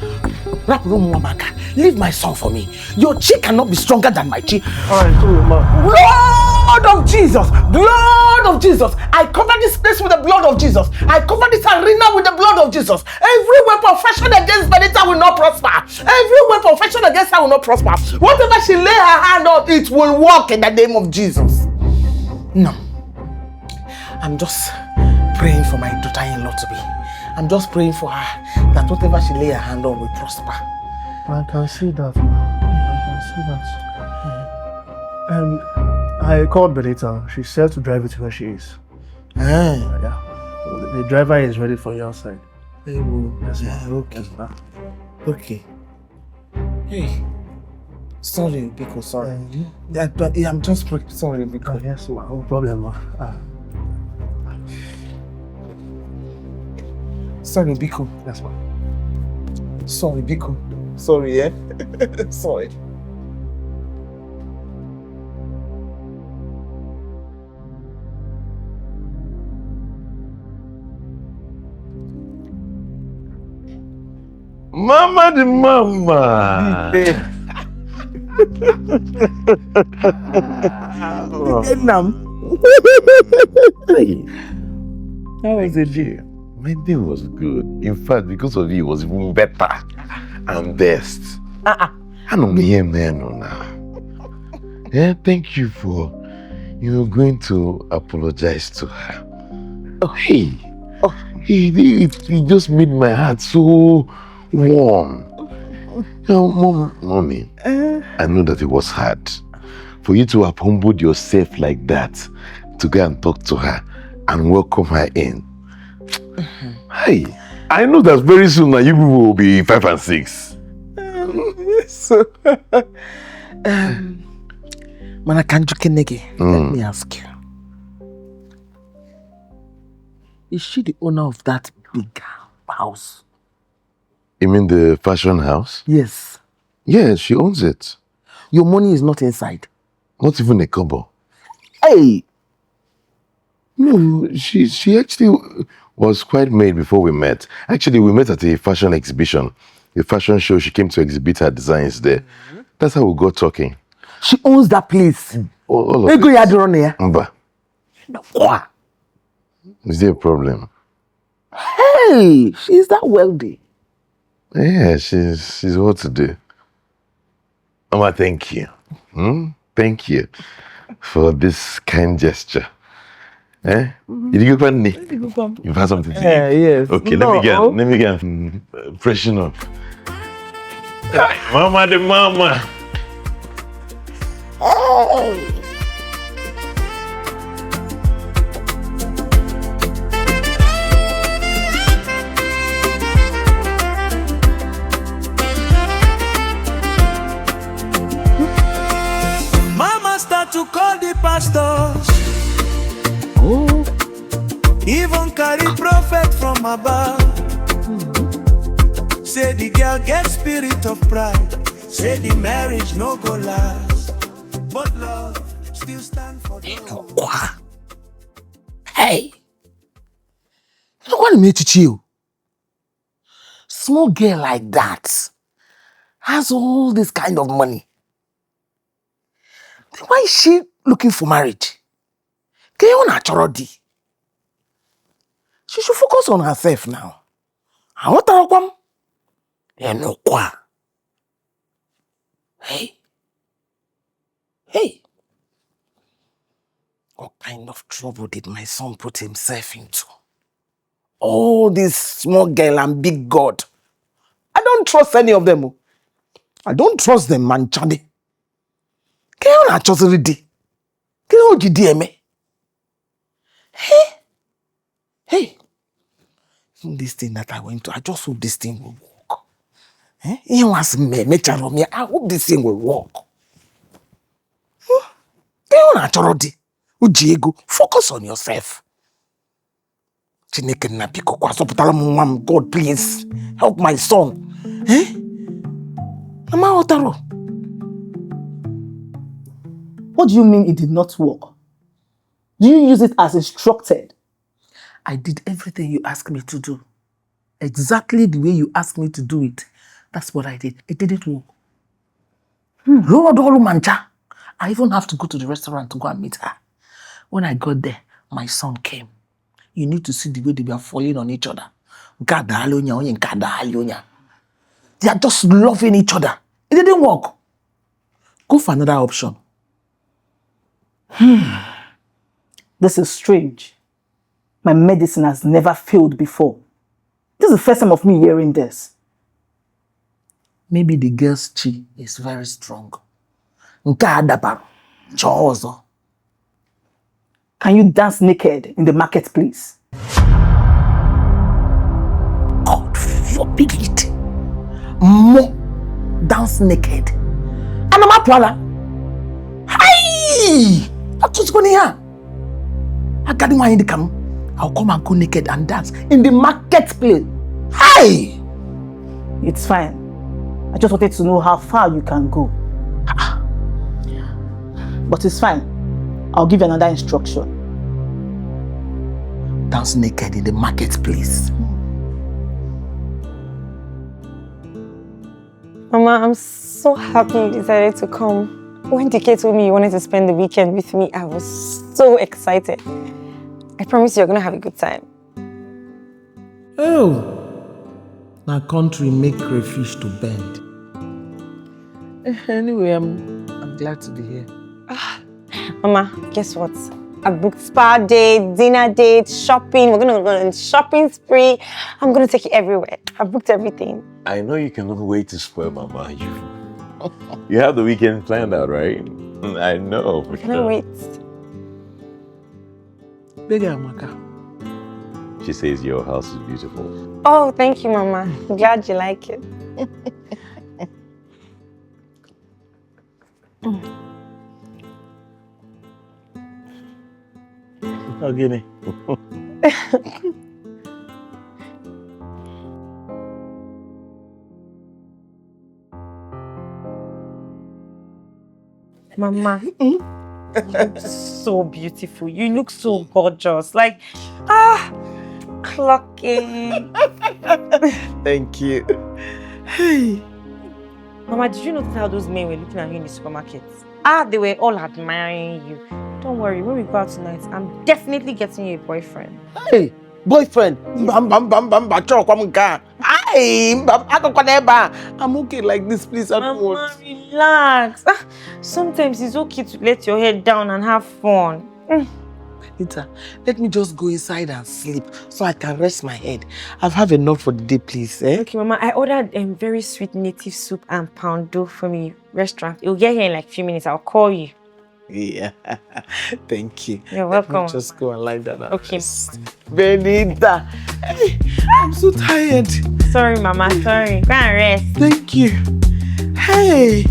rap room Wamaka. Leave my son for me. Your chi cannot be stronger than my chi. Alright, sorry, ma. Blood of Jesus! Blood of Jesus! I cover this place with the blood of Jesus. I cover this arena with the blood of Jesus. Every weapon fashioned against Benita will not prosper. Every weapon fashioned against her will not prosper. Whatever she lay her hand on, it will work in the name of Jesus. No. I'm just praying for my daughter-in-law to be. I'm just praying for her that whatever she lay her hand on will prosper. I can see that, ma. I can see that. I called Benita. She said to drive it to where she is. Yeah. The driver is ready for you outside. Yes, ma. Okay. Yes, ma. Okay. Hey. Sorry, because sorry. I'm just sorry because. Yes, ma. No problem, ma. Sorry, Biko. Yes, ma. Sorry, Biko. Sorry, yeah? Sorry. Mama the mama. How was it, dear? My day was good. In fact, because of you, it was even better and best. I don't hear man now. Yeah, thank you for going to apologize to her. Oh, hey. Oh, it just made my heart so warm. Mommy, I know that it was hard for you to have humbled yourself like that to go and talk to her and welcome her in. Hey, I know that very soon now you will be 5 and 6. So, Manakanju Kenege, let me ask you. Is she the owner of that big house? You mean the fashion house? Yes. Yeah, she owns it. Your money is not inside? Not even a kobo. Hey! No, she actually was quite made before we met. Actually, we met at a fashion exhibition. A fashion show. She came to exhibit her designs there. That's how we got talking. She owns that place? All of it. Mba. Is there a problem? Hey! She's that wealthy. Yeah, she's what to do. Mama, thank you. Thank you for this kind gesture. Eh? Did you go funny? You've had something to eat? Yes. Okay, no. let me get freshen up. Mama the mama. Oh. Mama start to call the pastors. Even carry prophet from above. Say the girl get spirit of pride. Say the marriage no go last. But love still stand for love. Hey! You want me to chill? Small girl like that has all this kind of money. Then why is she looking for marriage? She should focus on herself now. Hey. Hey. What kind of trouble did my son put himself into? All this small girl and big God. I don't trust any of them. I don't trust them, man. Chade. Hey. This thing that I went to, I just hope this thing will work. He wants me. I hope this thing will work. Focus on yourself. God, please help my son. What do you mean it did not work? Do you use it as instructed? I did everything you asked me to do. Exactly the way you asked me to do it. That's what I did. It didn't work. I even have to go to the restaurant to go and meet her. When I got there, my son came. You need to see the way they were falling on each other. They are just loving each other. It didn't work. Go for another option. This is strange. My medicine has never failed before. This is the first time of me hearing this. Maybe the girl's chi is very strong. Can you dance naked in the marketplace? God forbid it. More dance naked. Anamapwala. Hey! What's going here? I got one in the cam. I'll come and go naked and dance in the marketplace. Hey! It's fine. I just wanted to know how far you can go. But it's fine. I'll give you another instruction. Dance naked in the marketplace. Mama, I'm so happy you decided to come. When Dike told me you wanted to spend the weekend with me, I was so excited. I promise you're going to have a good time. Oh, my country make crayfish to bend. Anyway, I'm glad to be here. Mama, guess what? I booked spa date, dinner date, shopping. We're going to go on a shopping spree. I'm going to take you everywhere. I booked everything. I know you cannot wait to spoil Mama. You have the weekend planned out, right? I know. I cannot wait. Big Amaka. She says your house is beautiful. Oh, thank you, Mama. I'm glad you like it. Give Mama, you look so beautiful. You look so gorgeous. Like, clocking. Thank you. Hey. Mama, did you notice how those men were looking at you in the supermarket? They were all admiring you. Don't worry, when we go out tonight, I'm definitely getting you a boyfriend. Hey, boyfriend. I'm okay like this, please. I don't Mama, want. relax. Sometimes it's okay to let your head down and have fun. Benita, let me just go inside and sleep so I can rest my head. I've had enough for the day, please. Okay, Mama, I ordered very sweet native soup and pound dough from the restaurant. It'll get here in like a few minutes. I'll call you. Yeah, thank you. You're welcome. Let me just go and lie down. Okay. Benita, hey, I'm so tired. Sorry, Mama, sorry. Go and rest. Thank you. Hey,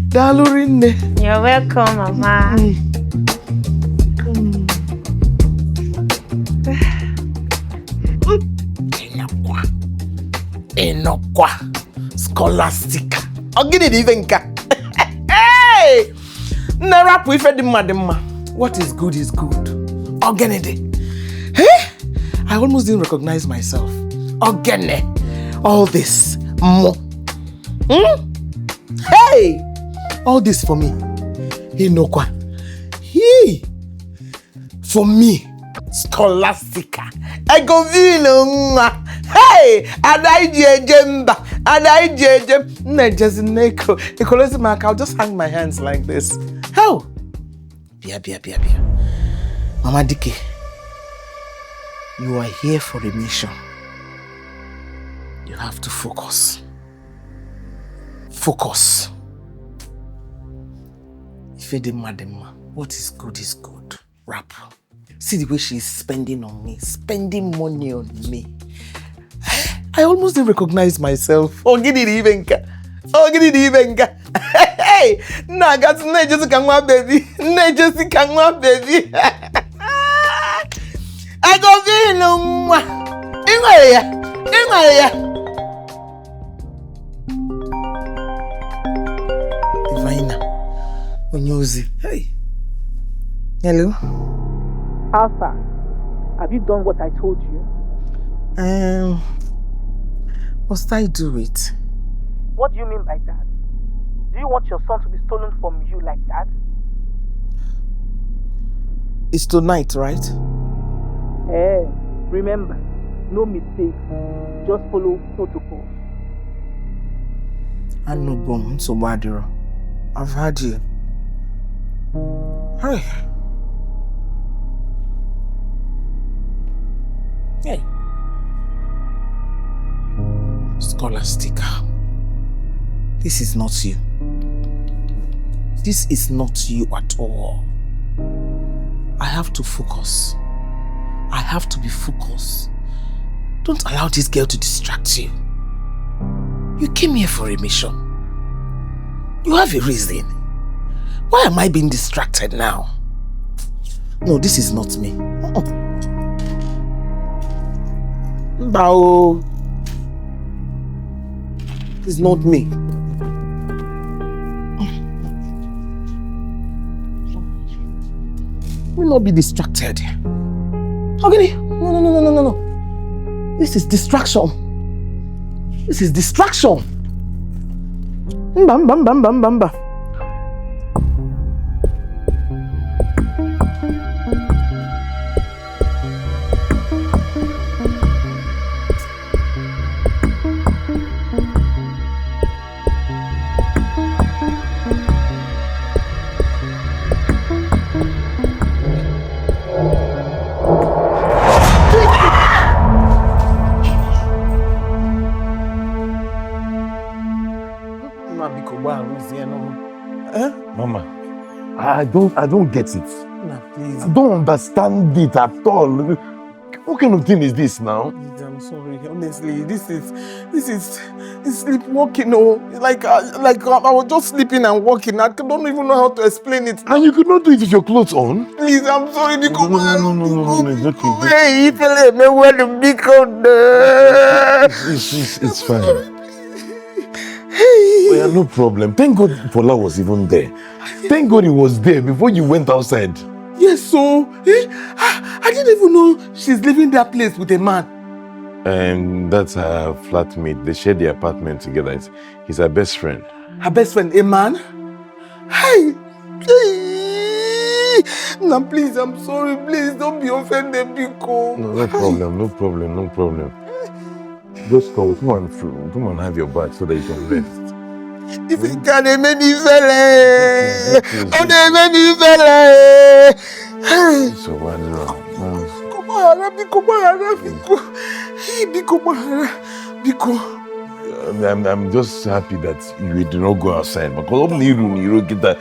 Dalurinde. You're welcome, Mama. Inokwa. Scholastica. I'll get it even. Hey! Nara Wilfred Madema. What is good is good. Organide. Hey! I almost didn't recognize myself. Organi. All this. More. Hey! All this for me. Inokwa. He. For me. Scholastica. Egovino. Hey! Adaijejemba. Adaije. Nejezneko. I'll just hang my hands like this. How? Bia. Mama Dike, you are here for a mission. You have to focus. Focus. Ifedema, what is good is good. Rap. See the way she's spending on me, spending money on me. I almost didn't recognize myself. Oh, get it even. Hey, nah, got just kanwa baby. Just kanwa baby. I go vino. Ingaya. Divina. Onyozi. Hey. Hello. How far? Have you done what I told you? Must I do it? What do you mean by that? Do you want your son to be stolen from you like that? It's tonight, right? Remember, no mistakes. Just follow protocol. I know, Bom, so Wadiro. I've heard you. Hurry. Hey. Scholastica. This is not you. This is not you at all. I have to focus. I have to be focused. Don't allow this girl to distract you. You came here for a mission. You have a reason. Why am I being distracted now? No, this is not me. Bao. It's not me. Will not be distracted. Okay. No. This is distraction. Bam. Mama, I don't get it. Nah, please. I don't understand it at all. What kind of thing is this now? Please, I'm sorry. Honestly, this is sleepwalking. Oh, like I was just sleeping and walking. I don't even know how to explain it. And you could not do it with your clothes on? Please, I'm sorry. No, it's okay. Hey, if you let me wear the big on there. It's fine. Oh, yeah, no problem. Thank God Paula was even there. Thank God he was there before you went outside. Yes, so I didn't even know she's living that place with a man. And that's her flatmate. They share the apartment together. He's her best friend. Her best friend, a man? Hey! Now please, I'm sorry. Please don't be offended, Biko. No problem. Just come and have your bath so that you can rest. If you can, make me feel So what's wrong? Biko. I'm just happy that you did not go outside because you get that.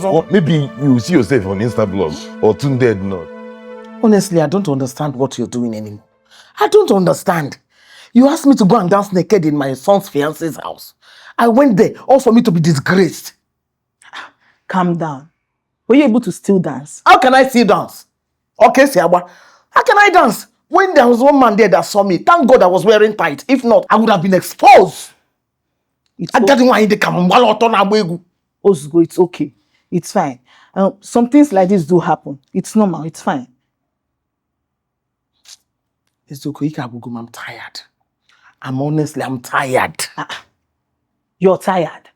Or maybe you see yourself on Instablog or Tunde not. Honestly, I don't understand what you're doing anymore. I don't understand. You asked me to go and dance naked in my son's fiance's house. I went there, all for me to be disgraced. Calm down. Were you able to still dance? How can I still dance? Okay, Siawa. How can I dance When there was one man there that saw me, thank God I was wearing tight. If not, I would have been exposed. Ozgo, it's okay. It's fine. Some things like this do happen. It's normal. It's fine. It's okay. I'm tired. I'm tired. You're tired.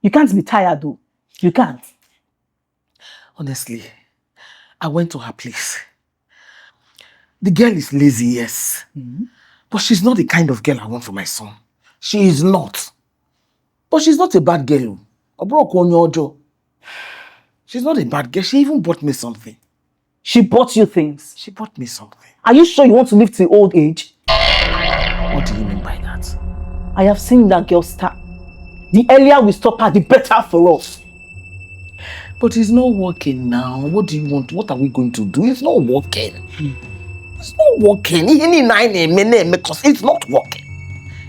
You can't be tired though. You can't. Honestly, I went to her place. The girl is lazy, yes. But she's not the kind of girl I want for my son. She is not. But she's not a bad girl. She's not a bad girl. She even bought me something. She bought you things. She bought me something. Are you sure you want to live till old age? What do you mean by that? I have seen that girl start. The earlier we stop her, the better for us. But it's not working now. What do you want? What are we going to do? It's not working. It's not working. Because it's not working.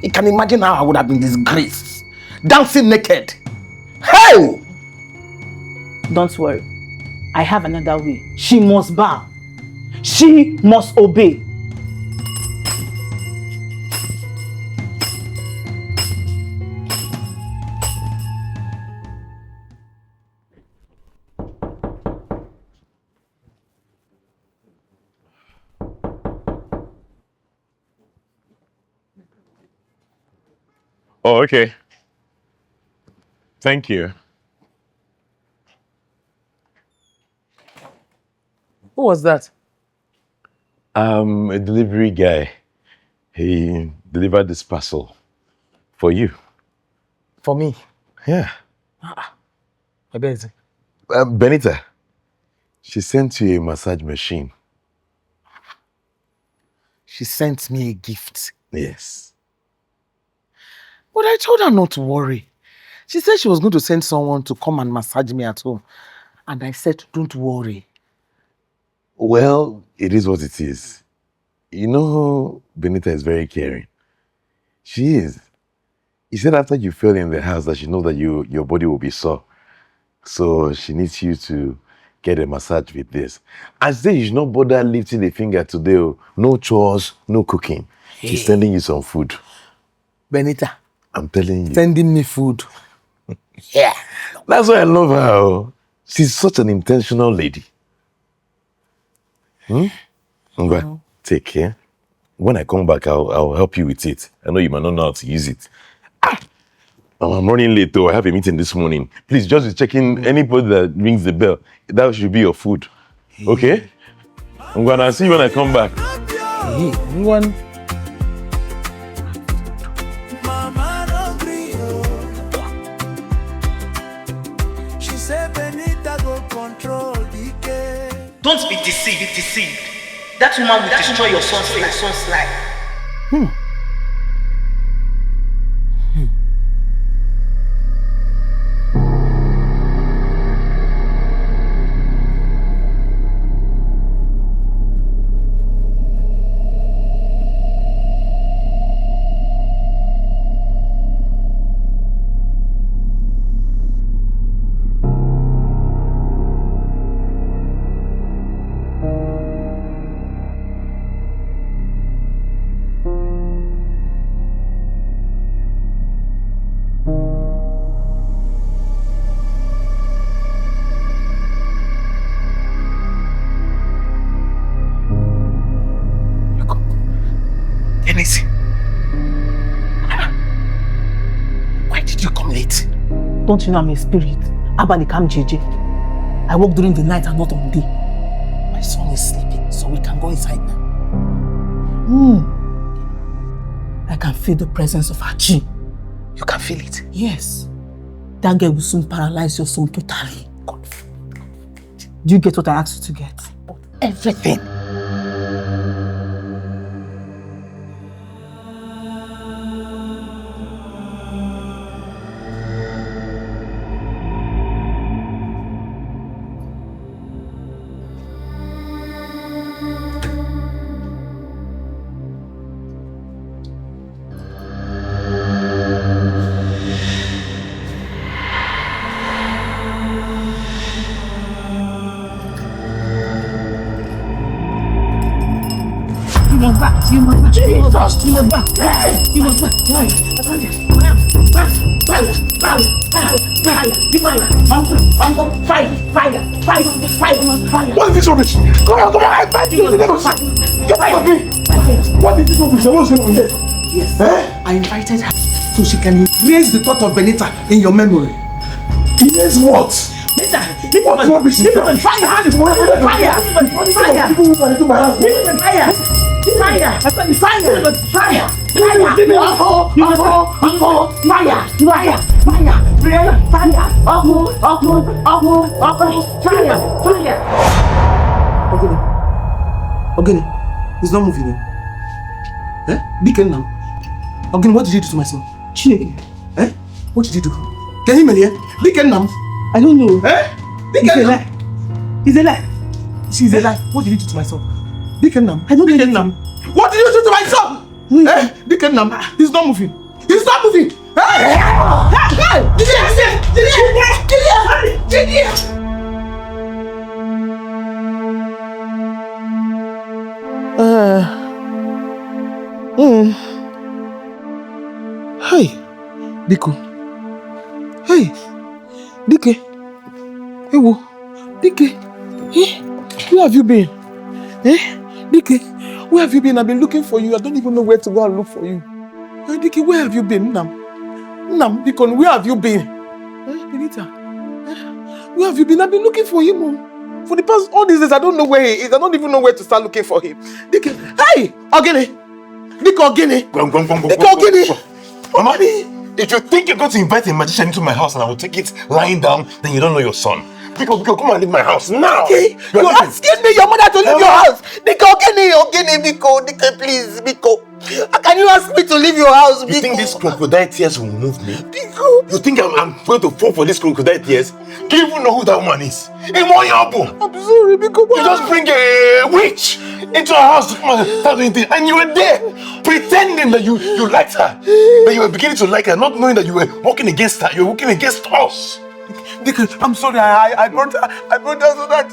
You can imagine how I would have been disgraced. Dancing naked. Hey! Don't worry. I have another way. She must bow. She must obey. Oh, okay. Thank you. Who was that? A delivery guy. He delivered this parcel for you. For me. Yeah. I bet it. Benita, she sent you a massage machine. She sent me a gift. Yes. But I told her not to worry. She said she was going to send someone to come and massage me at home. And I said, don't worry. Well, it is what it is. You know, Benita is very caring. She is. He said after you fell in the house that she knows that your body will be sore. So she needs you to get a massage with this. And she said you should not bother lifting a finger today. No chores, no cooking. Hey. She's sending you some food. Benita. I'm telling you. Sending me food. Yeah. That's why I love her. She's such an intentional lady. Ngwa, take care. When I come back, I'll help you with it. I know you might not know how to use it. I'm running late though. I have a meeting this morning. Please just be checking anybody that rings the bell. That should be your food. Okay? I'm gonna see you when I come back. Hey, one. Mama don't gree, she said Benita go control Dike. Don't be deceived. That woman will destroy your son's life. Why did you come late? Don't you know I'm a spirit? Abani Kam JJ. I work during the night and not on day. My son is sleeping, so we can go inside now. I can feel the presence of Hachi. You can feel it? Yes. That girl will soon paralyze your son totally. Do you get what I asked you to get? Everything. Jesus! You must back! You must back! Fire! What is this rubbish? Come on, I fight you! Get out of me! What is this rubbish? What's going on here? Yes. I invited her so she can erase the thought of Benita in your memory. Erase what? Benita! What rubbish? Fire! Fire! Ogene, he's not moving. Eh? Dike now. Ogene, what did you do to my son? Chinyere. Eh? What did you do? Can you hear? Dike now. I don't know. Eh? Dike He's a now. lie. He's a lie. She's a lie. What did you do to my son? Dike now. I don't know. Dike now. What did you do to my son? Eh? Dike now. He's not moving. He's not moving. Hey! Hey, Diko. Hey, Dike. Hey, wo. Dike. Eh? Where have you been? Eh? Dike, where have you been? I've been looking for you. I don't even know where to go and look for you. Hey, Dike, where have you been? Nam, Dikon, where have you been? Eh, Benita? Where have you been? I've been looking for him. Oh. For the past all these days, I don't know where he is. I don't even know where to start looking for him. Dike, hey, Ogene. Dike, Ogene. Dike, Ogene. Mama, if you think you're going to invite a magician into my house and I will take it lying down, then you don't know your son. Biko, come and leave my house now. Okay. You're asking me, your mother, to leave your house. Dike, Ogene, Biko. Dike, please, Biko. How can you ask me to leave your house, Biko? You think these crocodile tears will move me? Biko. You think I'm going to fall for these crocodile tears? Do you even know who that woman is? Imoyabo. I'm sorry, Biko. You just bring a witch into our house to come and start doing things, and you were there pretending that you liked her, that you were beginning to like her, not knowing that you were working against her. You were working against us. Dike, I'm sorry. I brought her so that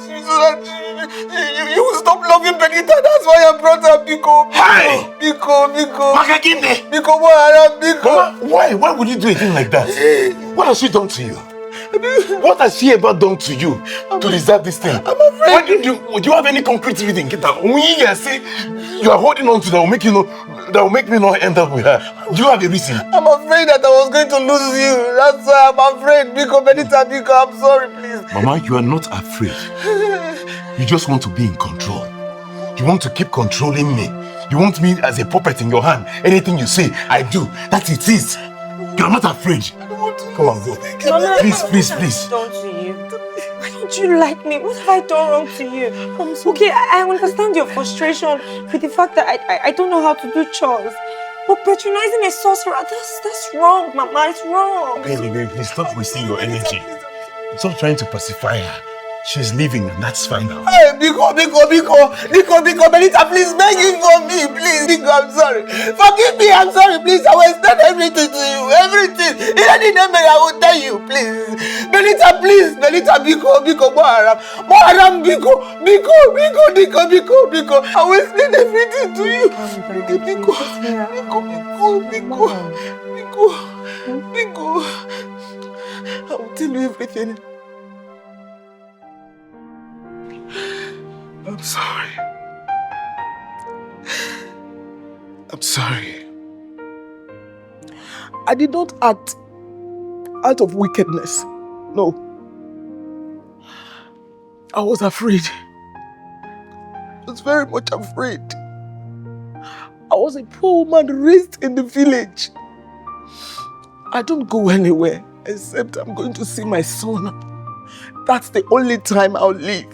you will stop loving Benita. That's why I brought her, Biko. Hi. Biko. Makakinde. Biko, Biko. Mama, why would you do a thing like that? What has she done to you? What has she ever done to you to deserve this thing? I'm afraid. Do you have any concrete reason? Get that. When you say you are holding on to that will make me not end up with her. Do you have a reason? I'm afraid that I was going to lose you. That's why I'm afraid. Biko, Benita, Biko, I'm sorry, please. Mama, you are not afraid. You just want to be in control. You want to keep controlling me. You want me as a puppet in your hand. Anything you say, I do. That it is. You are not afraid. Come on, go. Mama, Please. What have I done to you? Why don't you like me? What have I done wrong to you? Okay, I understand your frustration with the fact that I don't know how to do chores. But patronizing a sorcerer, that's wrong, Mama. It's wrong. Baby, please stop wasting your energy. Stop trying to pacify her. She's leaving, and that's fine now. Hey, Biko, Benita, please beg you for me, please. Biko, I'm sorry. Forgive me, I'm sorry, please. I will extend everything to you, everything. In any name, I will tell you, please. Benita, please. Benita, Biko, Moharam, Biko. I will extend everything to you. Biko. I will tell you everything. I'm sorry. I did not act out of wickedness. No. I was afraid. I was very much afraid. I was a poor woman raised in the village. I don't go anywhere except I'm going to see my son. That's the only time I'll leave.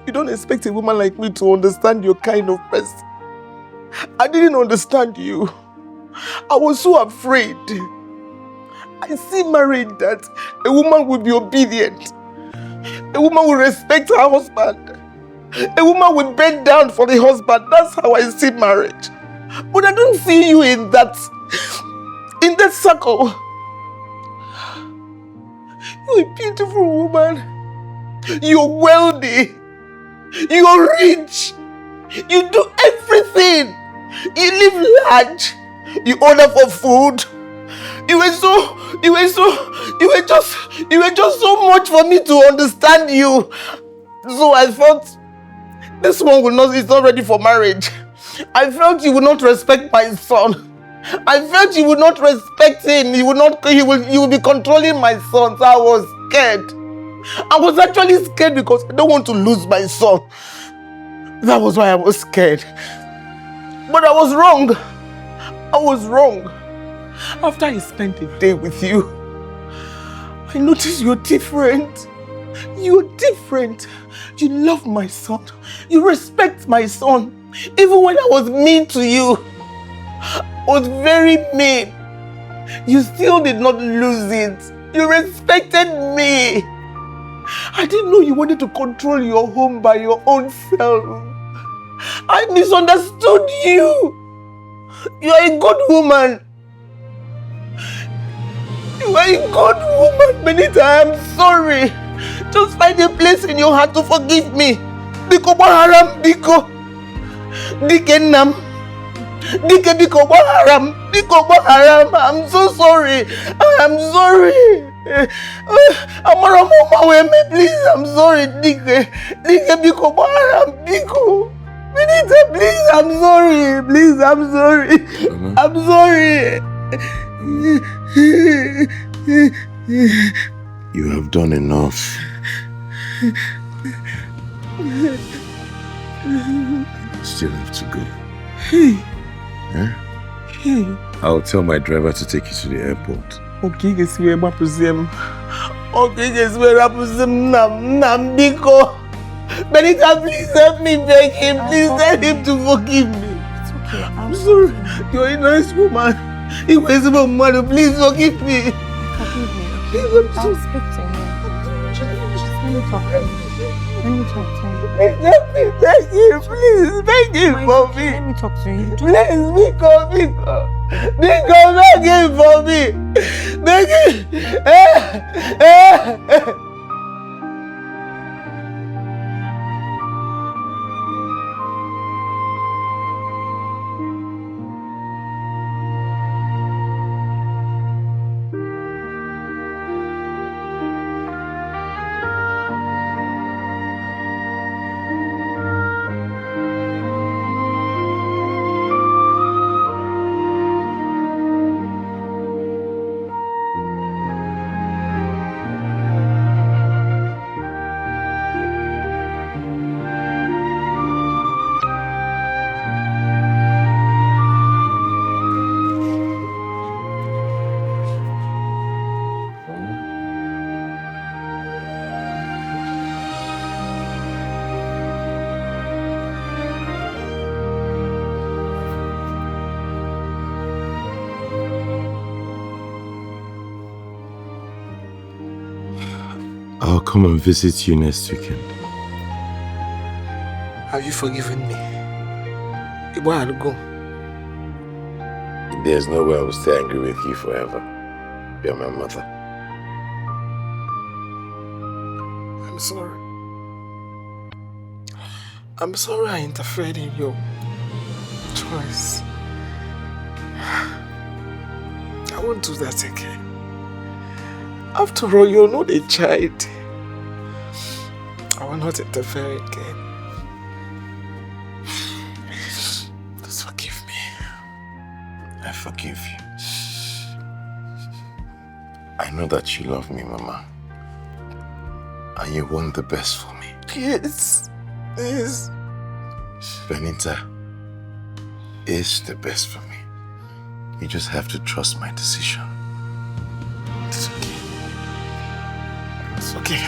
You don't expect a woman like me to understand your kind of person. I didn't understand you. I was so afraid. I see marriage that a woman will be obedient. A woman will respect her husband. A woman will bend down for the husband. That's how I see marriage. But I don't see you in that circle. You're a beautiful woman. You're wealthy. You're rich. You do everything. You live large. You order for food. You were just so much for me to understand you. So I thought this one is not ready for marriage. I felt you would not respect my son. I felt you would not respect him. You will be controlling my son. So I was scared. I was actually scared because I don't want to lose my son. That was why I was scared. But I was wrong. I was wrong. After I spent a day with you, I noticed you're different. You're different. You love my son. You respect my son. Even when I was mean to you, I was very mean. You still did not lose it. You respected me. I didn't know you wanted to control your home by your own self. I misunderstood you. You are a good woman. You are a good woman, Benita. I am sorry. Just find a place in your heart to forgive me. Biko haram, Biko. Dike nam. Dike biko haram. Biko haram. I'm so sorry. I'm sorry. Amara mama weme, please. I'm sorry, Dike. Dike biko haram. Biko. Benita, please. I'm sorry. Please, I'm sorry. I'm sorry. You have done enough. Still have to go. Yeah? I'll tell my driver to take you to the airport. Okay, guess where I'm presume. Okay, guess where I'm presume. Nam Biko. Benita, please help me beg him. Please tell him to forgive me. It's okay. I'm sorry. You're a nice woman. He was my mother. Please forgive me. Forgive me, okay? I'll speak to him. Just let me talk to him. Let me talk to him. Let me beg him, please. Beg him for me. Let me talk to him. Please, Biko. Biko, beg him for me. Beg him. I'll come and visit you next weekend. Have you forgiven me? Where I'll go? There's no way I will stay angry with you forever. You're my mother. I'm sorry. I'm sorry I interfered in your choice. I won't do that again. After all, you're not a child. I will not interfere again. Just forgive me. I forgive you. I know that you love me, Mama. And you want the best for me. Yes. Yes. Benita is the best for me. You just have to trust my decision. It's okay. It's okay.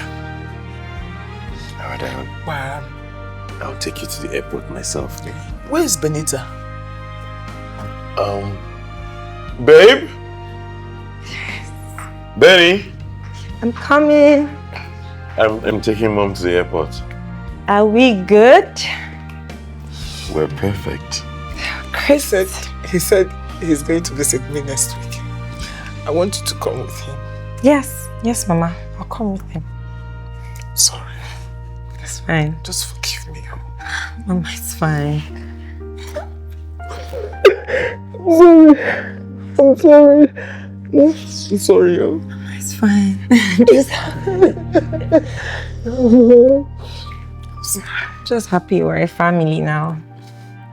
Alright, I'll take you to the airport myself. Where is Benita? Babe? Benny? I'm coming. I'm taking Mom to the airport. Are we good? We're perfect. Chris He said he's going to visit me next week. I want you to come with him. Yes, Mama. I'll come with him. Sorry. It's fine. Just forgive me. Mama, it's fine. I'm sorry. I'm sorry. It's fine. Just happy we're a family now.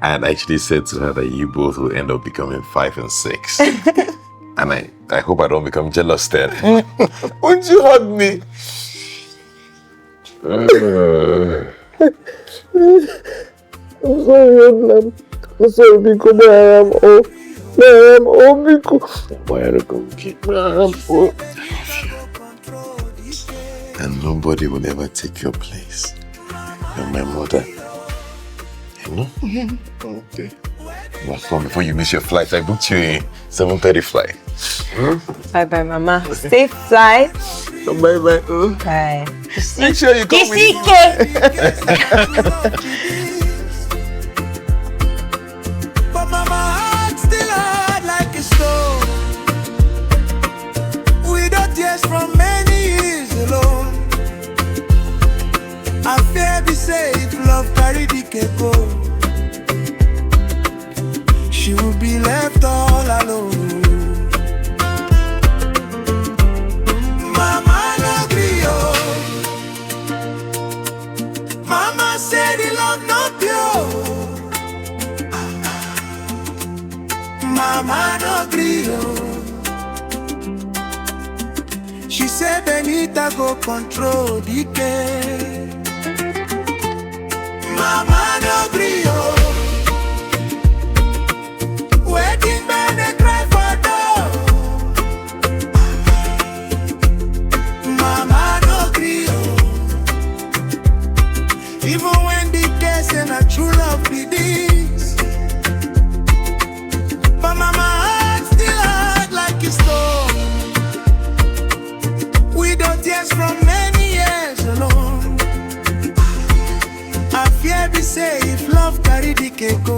I had actually said to her that you both will end up becoming 5 and 6. And I hope I don't become jealous then. Won't you hug me? I'm sorry, I'm sorry because I am all because I am all. And nobody will ever take your place. You're my mother. You know? Okay. Well, come before you miss your flight. I booked you a 7:30 flight. Bye-bye, Mama. Safe flight. Bye-bye. Bye. Make sure you come with But Mama heart still hard like a stone. Without tears from many years alone. I fear be safe, love carry Dike go. She will be left all alone. Mama no gree, oh. Mama said the love not pure. Mama no gree, oh. She said Benita go control Dike. Mama no gree, oh. Wedding men they cry for door. Mama no gree, oh. Even when the case and a true love be this. But Mama heart still hard like a stone. Without tears from many years alone. I fear be say if love carry Dike go.